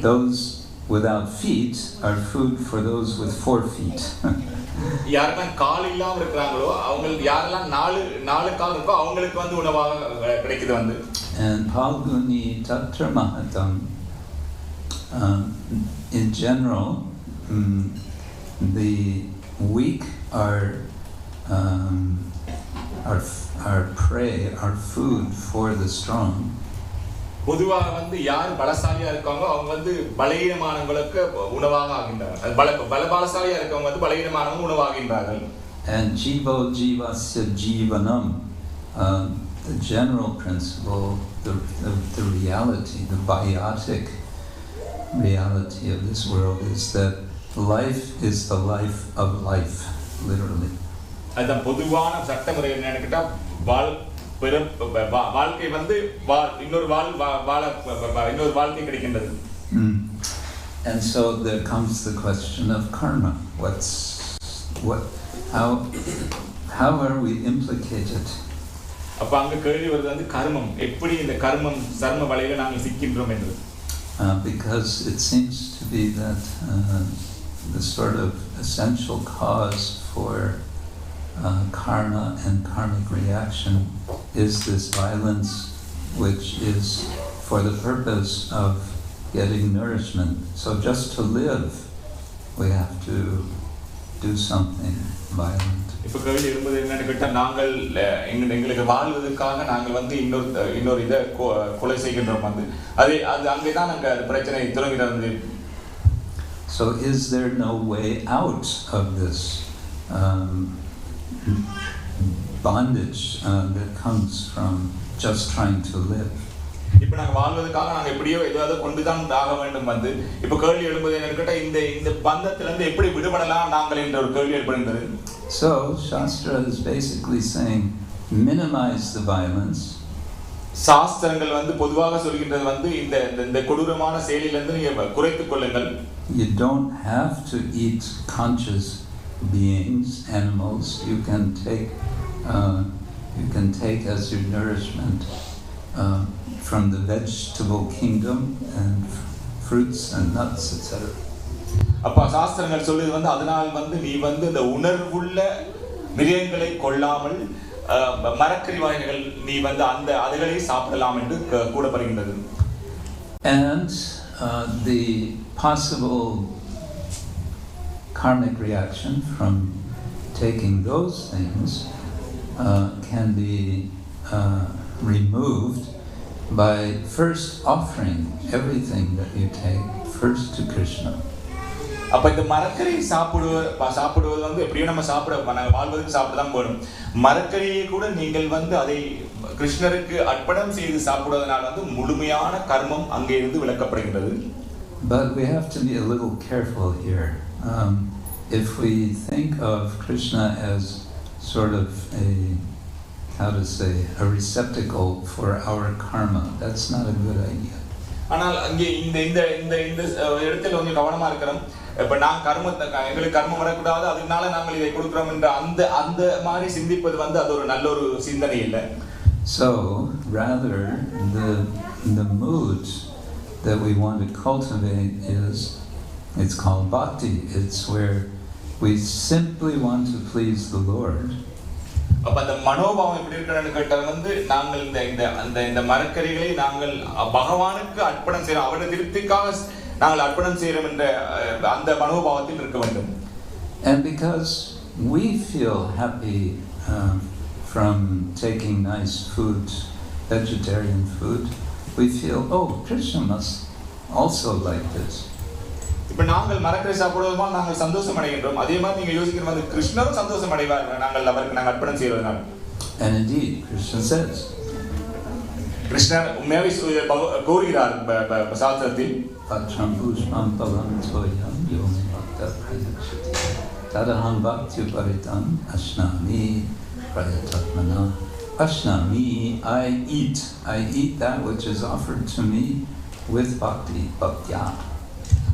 Speaker 3: those without feet are food for those with 4 feet.
Speaker 2: யாரெல்லாம் கால் இல்லாம இருக்கிறாங்களோ அவங்களுக்கு யாரெல்லாம் நாலு கால் இருக்கோ அவங்களுக்கு வந்து உணவாக கிடைக்குது வந்து.
Speaker 3: And palguni tatra mahatam, in general, the weak are prey, are food for the strong.
Speaker 2: பொதுவாக வந்து யார் பலசாலியா இருக்காங்களோ அவங்க வந்து பலவீனமானவங்களுக்கு உணவாக ஆகின்றார்கள். பலசாலியா இருக்கவங்க வந்து பலவீனமானவங்க உணவாகின்றார்கள்.
Speaker 3: And jivo jivasya jivanam, the general principle, the reality, the biotic reality of this world is that life is the life of life, literally.
Speaker 2: அதான் பொதுவான சட்டமுறை என்னன்னு கேட்டா வாழ்க்கை வந்து இன்னொரு வாழ்க்கை கிடைக்கின்றது.
Speaker 3: And so there comes the question of karma. How are we implicated?
Speaker 2: அப்ப அங்க கேள்வி வருது வந்து கர்மம் எப்படி இந்த கர்மம் சர்ம வலையில நாங்கள் சிக்கின்றோம் என்று.
Speaker 3: Because it seems to be that the sort of essential cause for karma and karmic reaction is this violence, which is for the purpose of getting nourishment. So just to live, we have to do something violent.
Speaker 2: இப்ப கேள்வி இருந்தது என்னன்னு கேட்டா நாங்கள் எங்களுக்கு வாழ்வதற்காக நாங்கள் வந்து இன்னொரு இதை கொலை செய்கின்றோம் வந்து அது அங்கேதான் நாங்க பிரச்சனை தொடங்குகிறது.
Speaker 3: So is there no way out of this bondage that comes from just trying to live?
Speaker 2: இப்ப நாங்க வாழ்வதற்காக நாங்க எப்படியோ ஏதாவது கொண்டுதான் ஆக வேண்டும் வந்து இப்ப கேள்வி எழும்புது என்னன்னு கேட்டா இந்த பந்தத்துல இருந்து எப்படி விடுபடலாம் நாங்கள் என்ற ஒரு கேள்வி ஏற்படுகிறது.
Speaker 3: So Shastra is basically saying minimize the violence.
Speaker 2: சாஸ்திரங்கள் வந்து பொதுவாக சொல்கின்றது வந்து இந்த கொடூரமான செயலிலிருந்து நீங்க குறைத்துக் கொள்ளுங்கள்.
Speaker 3: You don't have to eat conscious beings, animals. You can take as your nourishment from the vegetable kingdom and fruits and nuts, etc.
Speaker 2: அப்ப சாஸ்திரங்கள் சொல்றது வந்து அதனால் வந்து நீ வந்து இந்த உணர்வுள்ள மிருகங்களை கொள்ளாமல் மரக்கறி வகைகள் நீ வந்து அதுகளை சாப்பிடலாம் என்று கூறப்படுகின்றது.
Speaker 3: And the possible karmic reaction from taking those things can be removed by first offering everything that you take first to Krishna.
Speaker 2: அப்ப இந்த மரக்கறி சாப்பிடுவது வந்து எப்படியும் நம்ம நாங்கள் வாழ்வதற்கு சாப்பிட தான் போகணும். மரக்கறியை கூட நீங்கள் வந்து அதை கிருஷ்ணருக்கு அர்ப்பணம் செய்து சாப்பிடுவதனால வந்து முழுமையான கர்மம் அங்கே இருந்து விளக்கப்படுகின்றது.
Speaker 3: But we have to be a little careful here. If we think of Krishna as sort of a receptacle for our karma, that's not a good idea.
Speaker 2: ஆனால் அங்கே இந்த இந்த இந்த இந்த இடத்துல கொஞ்சம் கவனமா இருக்கிறோம். இப்ப நான் எங்களுக்கு கர்மம் வரக்கூடாது, அதனால நாங்கள் இதை கொடுக்கிறோம் என்ற அந்த மாதிரி சிந்திப்பது வந்து அது ஒரு நல்ல ஒரு சிந்தனை இல்லை.
Speaker 3: So rather the mood that we want to cultivate it's called bhakti. It's where we simply want to please the Lord.
Speaker 2: அப்ப அந்த மனோபாவம் எப்படி இருக்கணும்னு கேட்டால் வந்து நாங்கள் இந்த மரக்கறிகளை நாங்கள் பகவானுக்கு அர்ப்பணம் செய்யறோம், அவருடைய திருப்திக்காக நாங்கள் அர்ப்பணம் செய்யறோம் என்ற அந்த மனோபாவத்தில் இருக்க வேண்டும்.
Speaker 3: And because we feel happy from taking nice food, vegetarian food, we feel, oh, Krishna must also like this.
Speaker 2: இப்ப நாங்கள் மரக்கறி சாப்பிடுவதனால நாங்கள் சந்தோஷம் அடைகின்றோம். அதே மாதிரி நீங்க யோசிக்கிற மாதிரி கிருஷ்ணரும் சந்தோஷம் அடைவார் அவருக்கு நாங்கள் அர்ப்பணம் செய்வதனால்.
Speaker 3: And indeed, Krishna says,
Speaker 2: கிருஷ்ணர் உண்மையாவே கூறுகிறார் சாஸ்திரத்தில்,
Speaker 3: Patram pushpam pavam toyam yom bhakta prayachati tadaham bhakti paritam ashnami prayatatmana. Ashnami, I eat that which is offered to me with bhakti, bhaktya.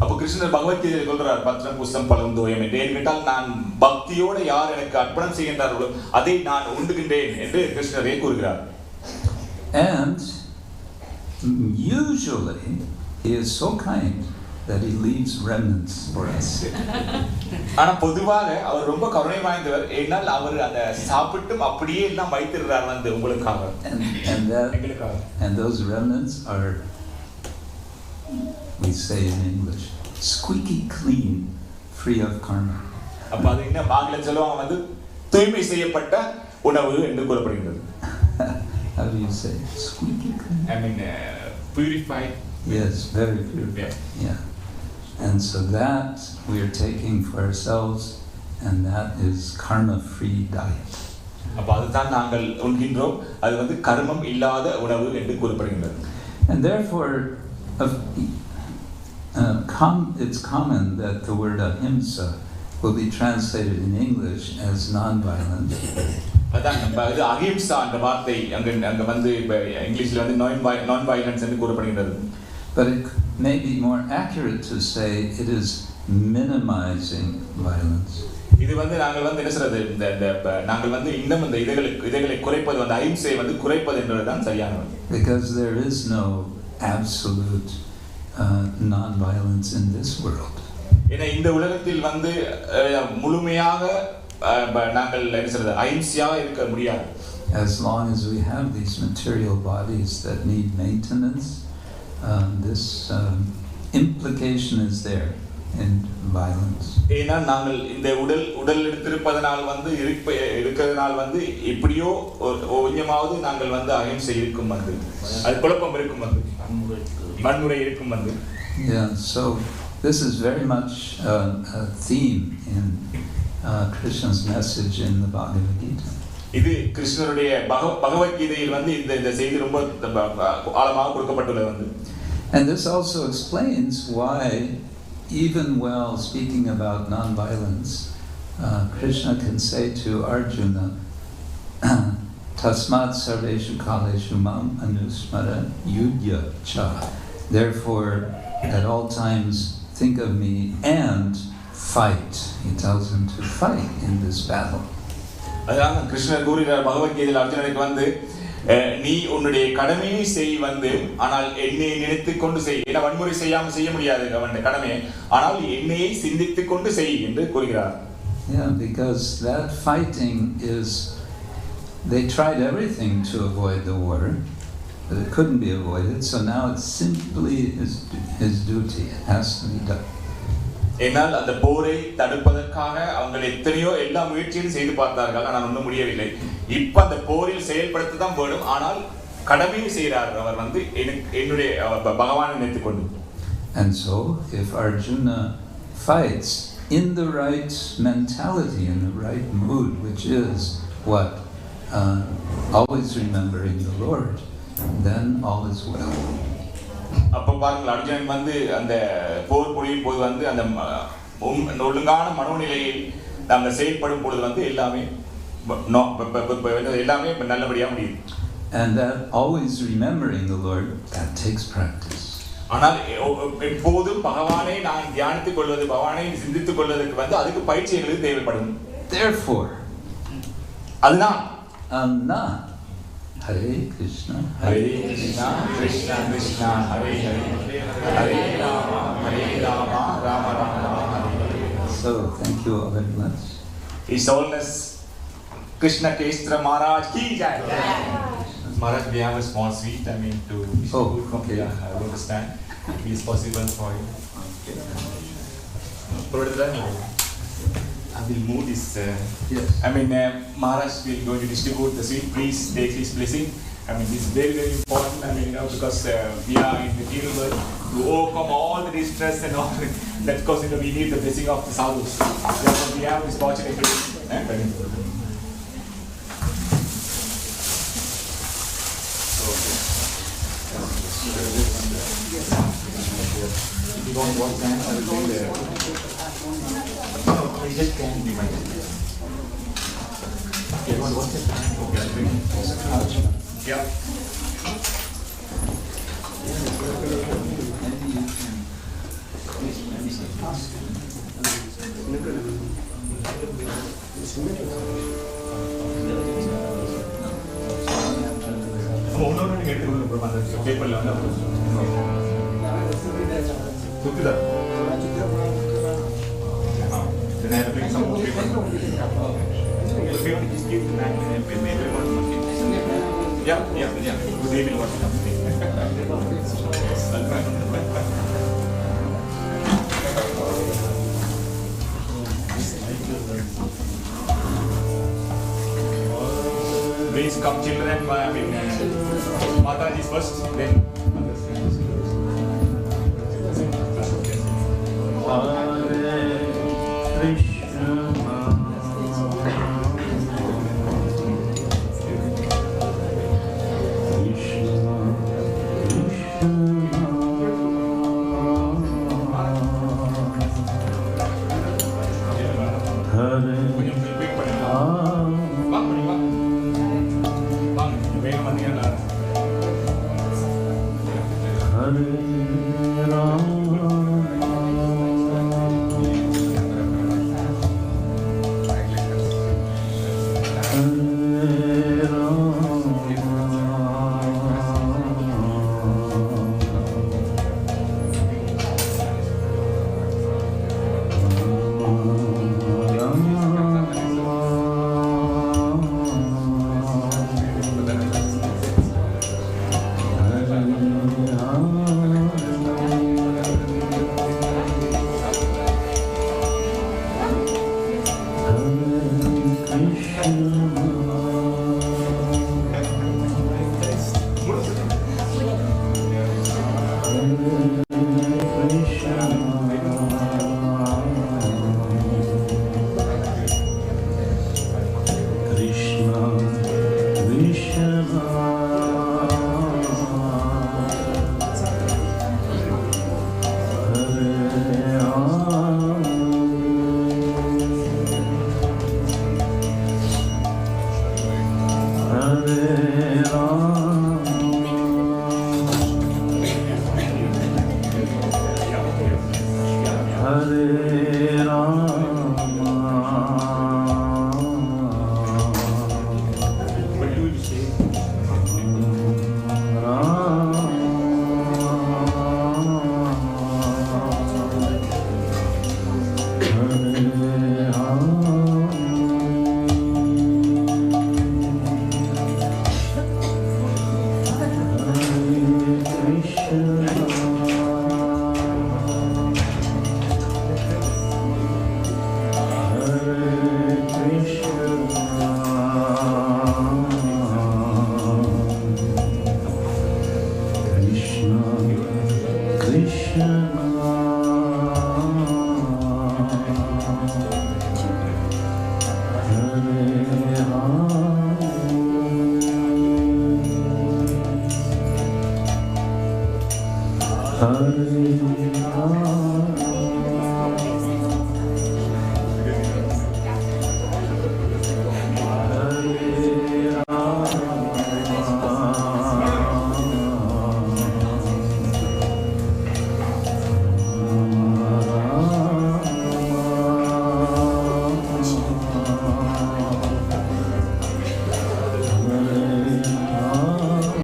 Speaker 2: அப்போ கிருஷ்ணர் பகவத்கீதையில் சொல்றார், பத்ரம் புஷ்பம் பழம் தோயம் என்று கேட்டால் நான் பக்தியோடு யார் எனக்கு அர்ப்பணம் செய்கின்றார்களோ அதை நான் உண்டுகின்றேன் என்று கிருஷ்ணரே கூறுகிறார்.
Speaker 3: And usually he is so kind that he leaves remnants for us.
Speaker 2: ஆனா பொதுவாக அவர் ரொம்ப கருணை வாய்ந்தவர், ஏனால் அவர் அந்த சாப்பிட்டும் அப்படியே எல்லாம் வைத்திருக்கிறார் வந்து உங்களுக்காக.
Speaker 3: And those remnants are, we say in English, squeaky clean, free of karma.
Speaker 2: அப்ப அது என்ன ஆங்கிலம் சொல்லுவாங்க வந்து தூய்மை செய்யப்பட்ட உணவு என்று கூறப்படுகிறது.
Speaker 3: How do you say? Squeaky clean?
Speaker 2: I mean purified.
Speaker 3: Yes, very purified. Yeah. And so that we are taking for ourselves, and that is karma-free diet.
Speaker 2: அப்ப அதுதான் நாங்கள் உண்கின்றோம், அது வந்து கர்மம் இல்லாத உணவு என்று கூறப்படுகிறது.
Speaker 3: And therefore it's common that the word ahimsa will be translated in English as non-violence.
Speaker 2: அதான் இது அஹிம்சா என்ற வார்த்தை அங்க வந்து இங்கிலீஷ்ல வந்து நான் வயலன்ஸ் என்று கூறப்படுகிறது.
Speaker 3: But it may be more accurate to say it is minimizing violence.
Speaker 2: இது வந்து நாங்கள் வந்து என்ன சொல்றது, நாங்கள் வந்து இன்னும் இந்த இதைகளை குறைப்பது வந்து அஹிம்சை வந்து குறைப்பது என்பதுதான் சரியானது.
Speaker 3: Because there is no absolute non-violence in this world.
Speaker 2: ஏன்னா இந்த உலகத்தில் வந்து முழுமையாக நாங்கள் என்ன சொல்றது அஹிம்சையாக இருக்க முடியாது.
Speaker 3: As long as we have these material bodies that need maintenance, this implication is there in violence.
Speaker 2: ஏன்னா நாங்கள் இந்த உடல் எடுத்திருப்பதனால் வந்து இருக்கிறதுனால் வந்து எப்படியோ கொஞ்சமாவது நாங்கள் வந்து அஹிம்சை இருக்கும் வந்து அது குழப்பம் இருக்கும் வந்து வன்முறை இருக்கும் வந்து.
Speaker 3: Yeah, so this is very much a theme in Krishna's message in the Bhagavad Gita.
Speaker 2: இது கிருஷ்ணருடைய பகவத்கீதையில் வந்து இந்த செய்தி ரொம்ப ஆழமாக கொடுக்கப்பட்டுள்ளது வந்து.
Speaker 3: And this also explains why, even while speaking about non-violence, Krishna can say to Arjuna, Tasmat sarveshu kaleshu mam anusmara yudhya cha. Therefore, at all times, think of me and fight. He tells him to fight in this battle.
Speaker 2: அதான் கிருஷ்ணர் கூறுகிறார் பகவத்கீதையில் அர்ஜுனனுக்கு வந்து நீ உன்னுடைய கடமையை செய் வந்து, ஆனால் என்னை நினைத்துக் கொண்டு செய். ஏன்னா வன்முறை செய்யாமல் செய்ய முடியாது அவனுடைய கடமையை, ஆனால் என்னையை சிந்தித்துக் கொண்டு செய் என்று கூறுகிறார்.
Speaker 3: Yeah, because that fighting is, they tried everything to avoid the war, but it couldn't be avoided, so now it's simply his duty. It has to be done.
Speaker 2: ஏனால் அந்த போரை தடுப்பதற்காக அவங்க எத்தனையோ எல்லா முயற்சியும் செய்து பார்த்தார்கள், ஆனால் ஒன்றும் முடியவில்லை. இப்ப அந்த போரில் செயல்படுத்த தான் வேணும், ஆனால் கடமையை செய்கிறார் அவர் வந்து என்னுடைய பகவானை நினைத்துக் கொண்டு.
Speaker 3: And so if Arjuna fights in the right mentality, in the right mood, which is what always remembering the Lord, then all is well.
Speaker 2: அப்போ பாருங்கள், அர்ஜுனன் வந்து அந்த போர் புரியும் போது வந்து அந்த ஒழுங்கான மனோநிலையில் நாங்கள் செயல்படும் பொழுது வந்து எல்லாமே நல்லபடியாக முடியும்.
Speaker 3: And that always remembering the Lord, that takes practice.
Speaker 2: ஆனால் எப்போதும் பகவானை நான் தியானித்துக் கொள்வது, பகவானை சிந்தித்துக் கொள்வதற்கு வந்து அதுக்கு பயிற்சி எங்களுக்கு தேவைப்படும்.
Speaker 3: Therefore,
Speaker 2: அதனால்
Speaker 3: Hare Krishna,
Speaker 2: Hare Krishna, Krishna Krishna, Hare Hare, Hare Rama, Rama Rama, Hare Hare.
Speaker 3: So thank you all very much.
Speaker 2: His Holiness Krishna Kshetra Maharaj ki jai. Maharaj, we have a small sweet, I mean, to
Speaker 3: okay.
Speaker 2: Yeah, I understand. It is possible for you. I will move this.
Speaker 3: Yes.
Speaker 2: I mean, Maharaj will going to distribute the sweet. Please take his blessing. I mean, this is very, very important. I mean, because we are in the material world to overcome all the distress and all. That's because we need the blessing of the sadhus. Therefore, we have this opportunity. If you don't watch that, I will bring the. No, I just can't be my. You want to watch it? Okay, I'll bring it. Yeah. Paper then I have to bring some more paper. Just give the man and maybe one. Yeah. Good evening, what Please come children, I mean, Mataji first, then
Speaker 3: Krishna